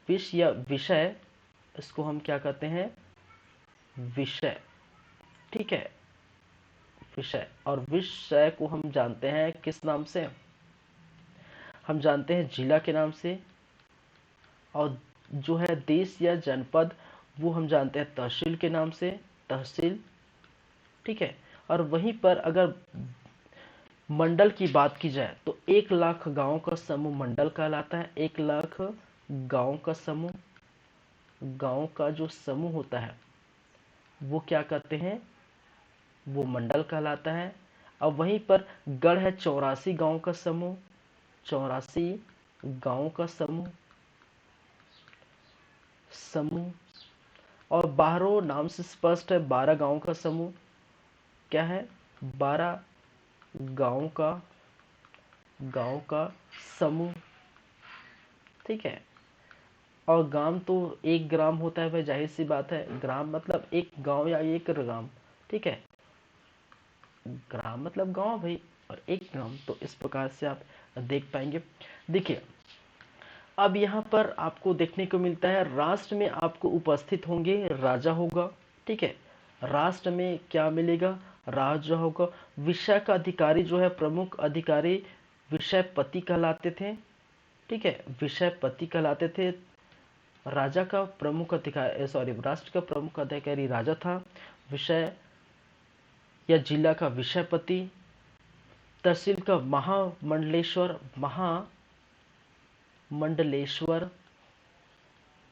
विश्व या विषय, इसको हम क्या कहते हैं? विषय, ठीक है, विषय। और विषय को हम जानते हैं किस नाम से? हम जानते हैं जिला के नाम से। और जो है देश या जनपद, वो हम जानते हैं तहसील के नाम से, तहसील, ठीक है। और वहीं पर अगर मंडल की बात की जाए तो 1 लाख गांव का समूह मंडल कहलाता है। 1 लाख गांव का समूह, गांव का जो समूह होता है वो क्या कहते हैं? वो मंडल कहलाता है। अब वहीं पर गढ़ है 84 गांव का समूह, 84 गांव का समूह, समूह। और बाहरों नाम से स्पष्ट है 12 गांव का समूह। क्या है? 12 गांव का समूह, ठीक है। और ग्राम तो 1 ग्राम होता है भाई, जाहिर सी बात है। ग्राम मतलब 1 गांव या 1 ग्राम, ठीक है। ग्राम मतलब गांव भाई, और 1 ग्राम, तो इस प्रकार से आप देख पाएंगे। देखिए अब यहाँ पर आपको देखने को मिलता है राष्ट्र में आपको उपस्थित होंगे राजा होगा, ठीक है। राष्ट्र में क्या मिलेगा? राजा होगा। विषय का अधिकारी जो है, प्रमुख अधिकारी विषयपति कहलाते थे, ठीक है, विषयपति कहलाते थे। राजा का प्रमुख अधिकारी, सॉरी, राष्ट्र का प्रमुख अधिकारी राजा था। विषय या जिला का विषयपति, तहसील का महामंडलेश्वर,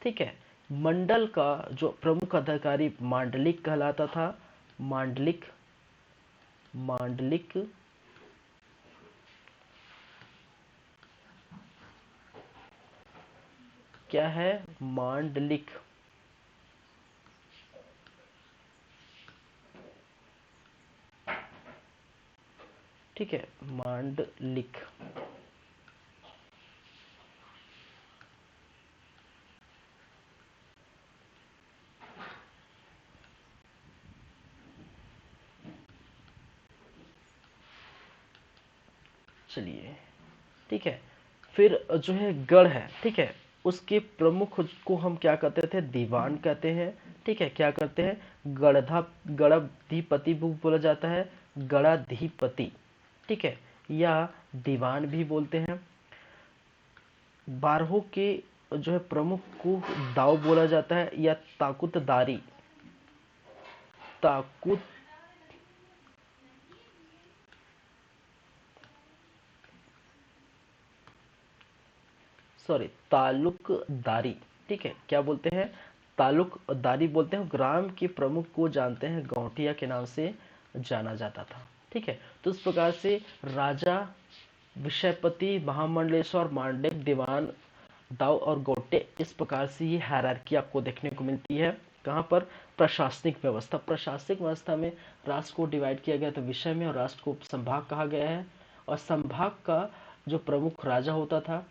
ठीक है। मंडल का जो प्रमुख अधिकारी मांडलिक कहलाता था, मांडलिक, मांडलिक। क्या है? मांडलिक, ठीक है, मांडलिक। चलिए, ठीक है। फिर जो है गढ़ है, ठीक है, उसके प्रमुख को हम क्या कहते थे? दीवान कहते हैं, ठीक है। क्या करते हैं? गणाधिपति भी बोला जाता है, गणाधिपति, ठीक है, या दीवान भी बोलते हैं। 12 के जो है प्रमुख को दाव बोला जाता है, या ताकुतदारी, ताकुत, सॉरी, तालुकदारी, ठीक है। क्या बोलते हैं? तालुकदारी बोलते हैं। ग्राम के प्रमुख को जानते हैं गौटिया के नाम से जाना जाता था, ठीक है। तो इस प्रकार से राजा, विषयपति, महामंडलेश्वर, मांडलिक, दीवान, दाव और गोटे, इस प्रकार से ये हायरार्की आपको देखने को मिलती है। कहाँ पर? प्रशासनिक व्यवस्था। प्रशासनिक व्यवस्था में राष्ट्र को डिवाइड किया गया था विषय में, और राष्ट्र को संभाग कहा गया है। और संभाग का जो प्रमुख राजा होता था,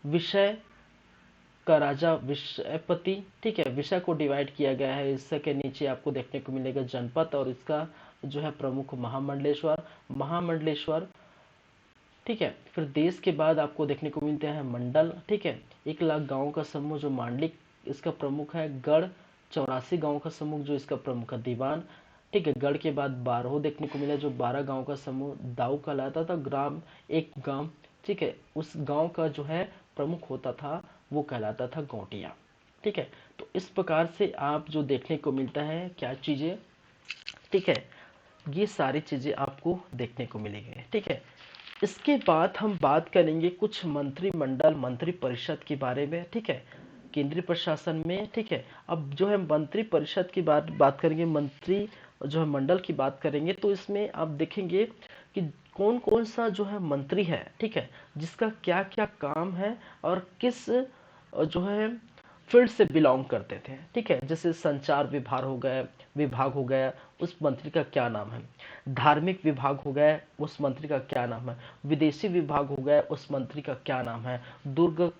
विषय का राजा विषयपति, ठीक है। विषय को डिवाइड किया गया है, इसके के नीचे आपको देखने को मिलेगा जनपद, और इसका जो है प्रमुख महामंडलेश्वर। महामंडलेश्वर, ठीक है। फिर देश के बाद आपको देखने को मिलते हैं मंडल, ठीक है। 1 लाख गाँव का समूह जो मांडलिक इसका प्रमुख है। गढ़, 84 गाँव का समूह जो इसका प्रमुख है दीवान, ठीक है। गढ़ के बाद बारहो देखने को मिला जो 12 गांव का समूह दाऊ कहलाता था। ग्राम, एक गांव, ठीक है। उस गांव का जो है प्रमुख होता था वो कहलाता था गौटिया, ठीक है। तो इस प्रकार से आप जो देखने को मिलता है क्या चीजें, ठीक है, ये सारी चीजें आपको देखने को मिलेंगे, ठीक है। इसके बाद हम बात करेंगे कुछ मंत्रिमंडल, मंत्री परिषद के बारे में, ठीक है, केंद्रीय प्रशासन में, ठीक है। अब जो है मंत्री परिषद की बात करेंगे, मंत्री जो है मंडल की बात करेंगे, तो इसमें आप देखेंगे कि कौन कौन सा जो है मंत्री है, ठीक है, जिसका क्या क्या काम है और किस जो है फील्ड से बिलोंग करते थे, ठीक है। जैसे संचार विभाग हो गया, उस मंत्री का क्या नाम है। धार्मिक विभाग हो गया, उस मंत्री का क्या नाम है। विदेशी विभाग हो गया, उस मंत्री का क्या नाम है। दुर्ग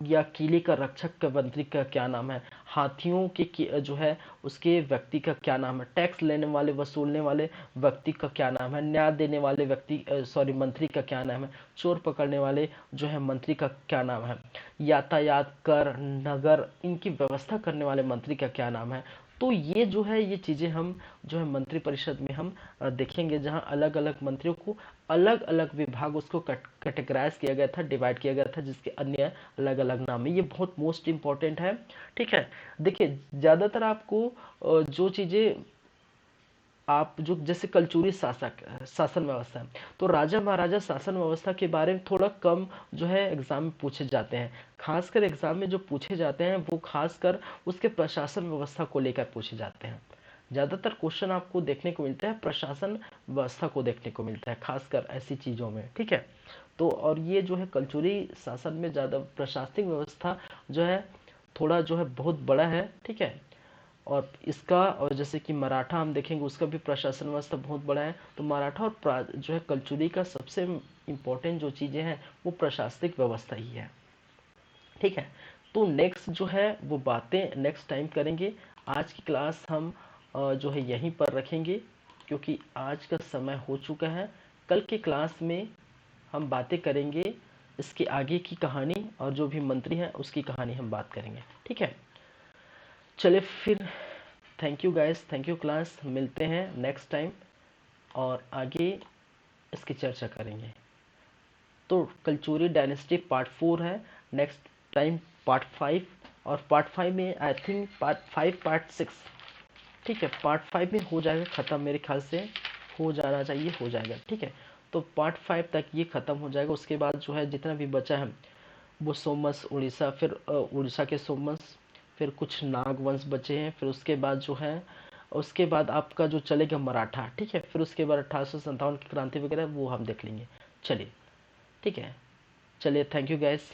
या किले का रक्षक का मंत्री का क्या नाम है। हाथियों के जो है उसके व्यक्ति का क्या नाम है। टैक्स लेने वाले, वसूलने वाले व्यक्ति का क्या नाम है। न्याय देने वाले व्यक्ति मंत्री का क्या नाम है। चोर पकड़ने वाले जो है मंत्री का क्या नाम है। यातायात, कर, नगर, इनकी व्यवस्था करने वाले मंत्री का क्या नाम है। तो ये जो है ये चीजें हम जो है मंत्री परिषद में हम देखेंगे, जहां अलग अलग मंत्रियों को अलग अलग विभाग उसको कैटेगराइज किया गया था, डिवाइड किया गया था, जिसके अन्य अलग अलग नाम है। ये बहुत मोस्ट इंपॉर्टेंट है, ठीक है। देखिए ज्यादातर आपको जो चीजें आप जो जैसे कलचुरी शासन व्यवस्था है, तो राजा महाराजा शासन व्यवस्था के बारे में थोड़ा कम जो है एग्जाम में पूछे जाते हैं। खासकर एग्जाम में जो पूछे जाते हैं वो खासकर उसके प्रशासन व्यवस्था को लेकर पूछे जाते हैं। ज्यादातर क्वेश्चन आपको देखने को मिलता है प्रशासन व्यवस्था को देखने को मिलता है, खासकर ऐसी चीजों में, ठीक है। तो और ये जो है कलचुरी शासन में ज्यादा प्रशासनिक व्यवस्था जो है थोड़ा जो है बहुत बड़ा है, ठीक है। और इसका, और जैसे कि मराठा हम देखेंगे उसका भी प्रशासन व्यवस्था बहुत बड़ा है। तो मराठा और जो है कलचुरी का सबसे इम्पोर्टेंट जो चीजें हैं वो प्रशासनिक व्यवस्था ही है, ठीक है। तो नेक्स्ट जो है वो बातें नेक्स्ट टाइम करेंगे। आज की क्लास हम जो है यहीं पर रखेंगे, क्योंकि आज का समय हो चुका है। कल की क्लास में हम बातें करेंगे इसके आगे की कहानी, और जो भी मंत्री हैं उसकी कहानी हम बात करेंगे, ठीक है। चलिए फिर, thank you guys, thank you class, मिलते हैं नेक्स्ट टाइम और आगे इसकी चर्चा करेंगे। तो कलचुरी डायनेस्टी पार्ट 4 है, नेक्स्ट टाइम पार्ट 5, और पार्ट 5 में आई थिंक पार्ट 5 पार्ट 6, ठीक है, पार्ट 5 में हो जाएगा ख़त्म, मेरे ख्याल से हो जाना चाहिए, हो जाएगा, ठीक है। तो पार्ट 5 तक ये ख़त्म हो जाएगा। उसके बाद जो है जितना भी बचा है वो सोमस उड़ीसा, फिर उड़ीसा के सोमस, फिर कुछ नाग वंश बचे हैं, फिर उसके बाद जो है उसके बाद आपका जो चलेगा मराठा, ठीक है। फिर उसके बाद 1857 की क्रांति वगैरह वो हम देख लेंगे। चलिए, ठीक है, चलिए, थैंक यू गाइस।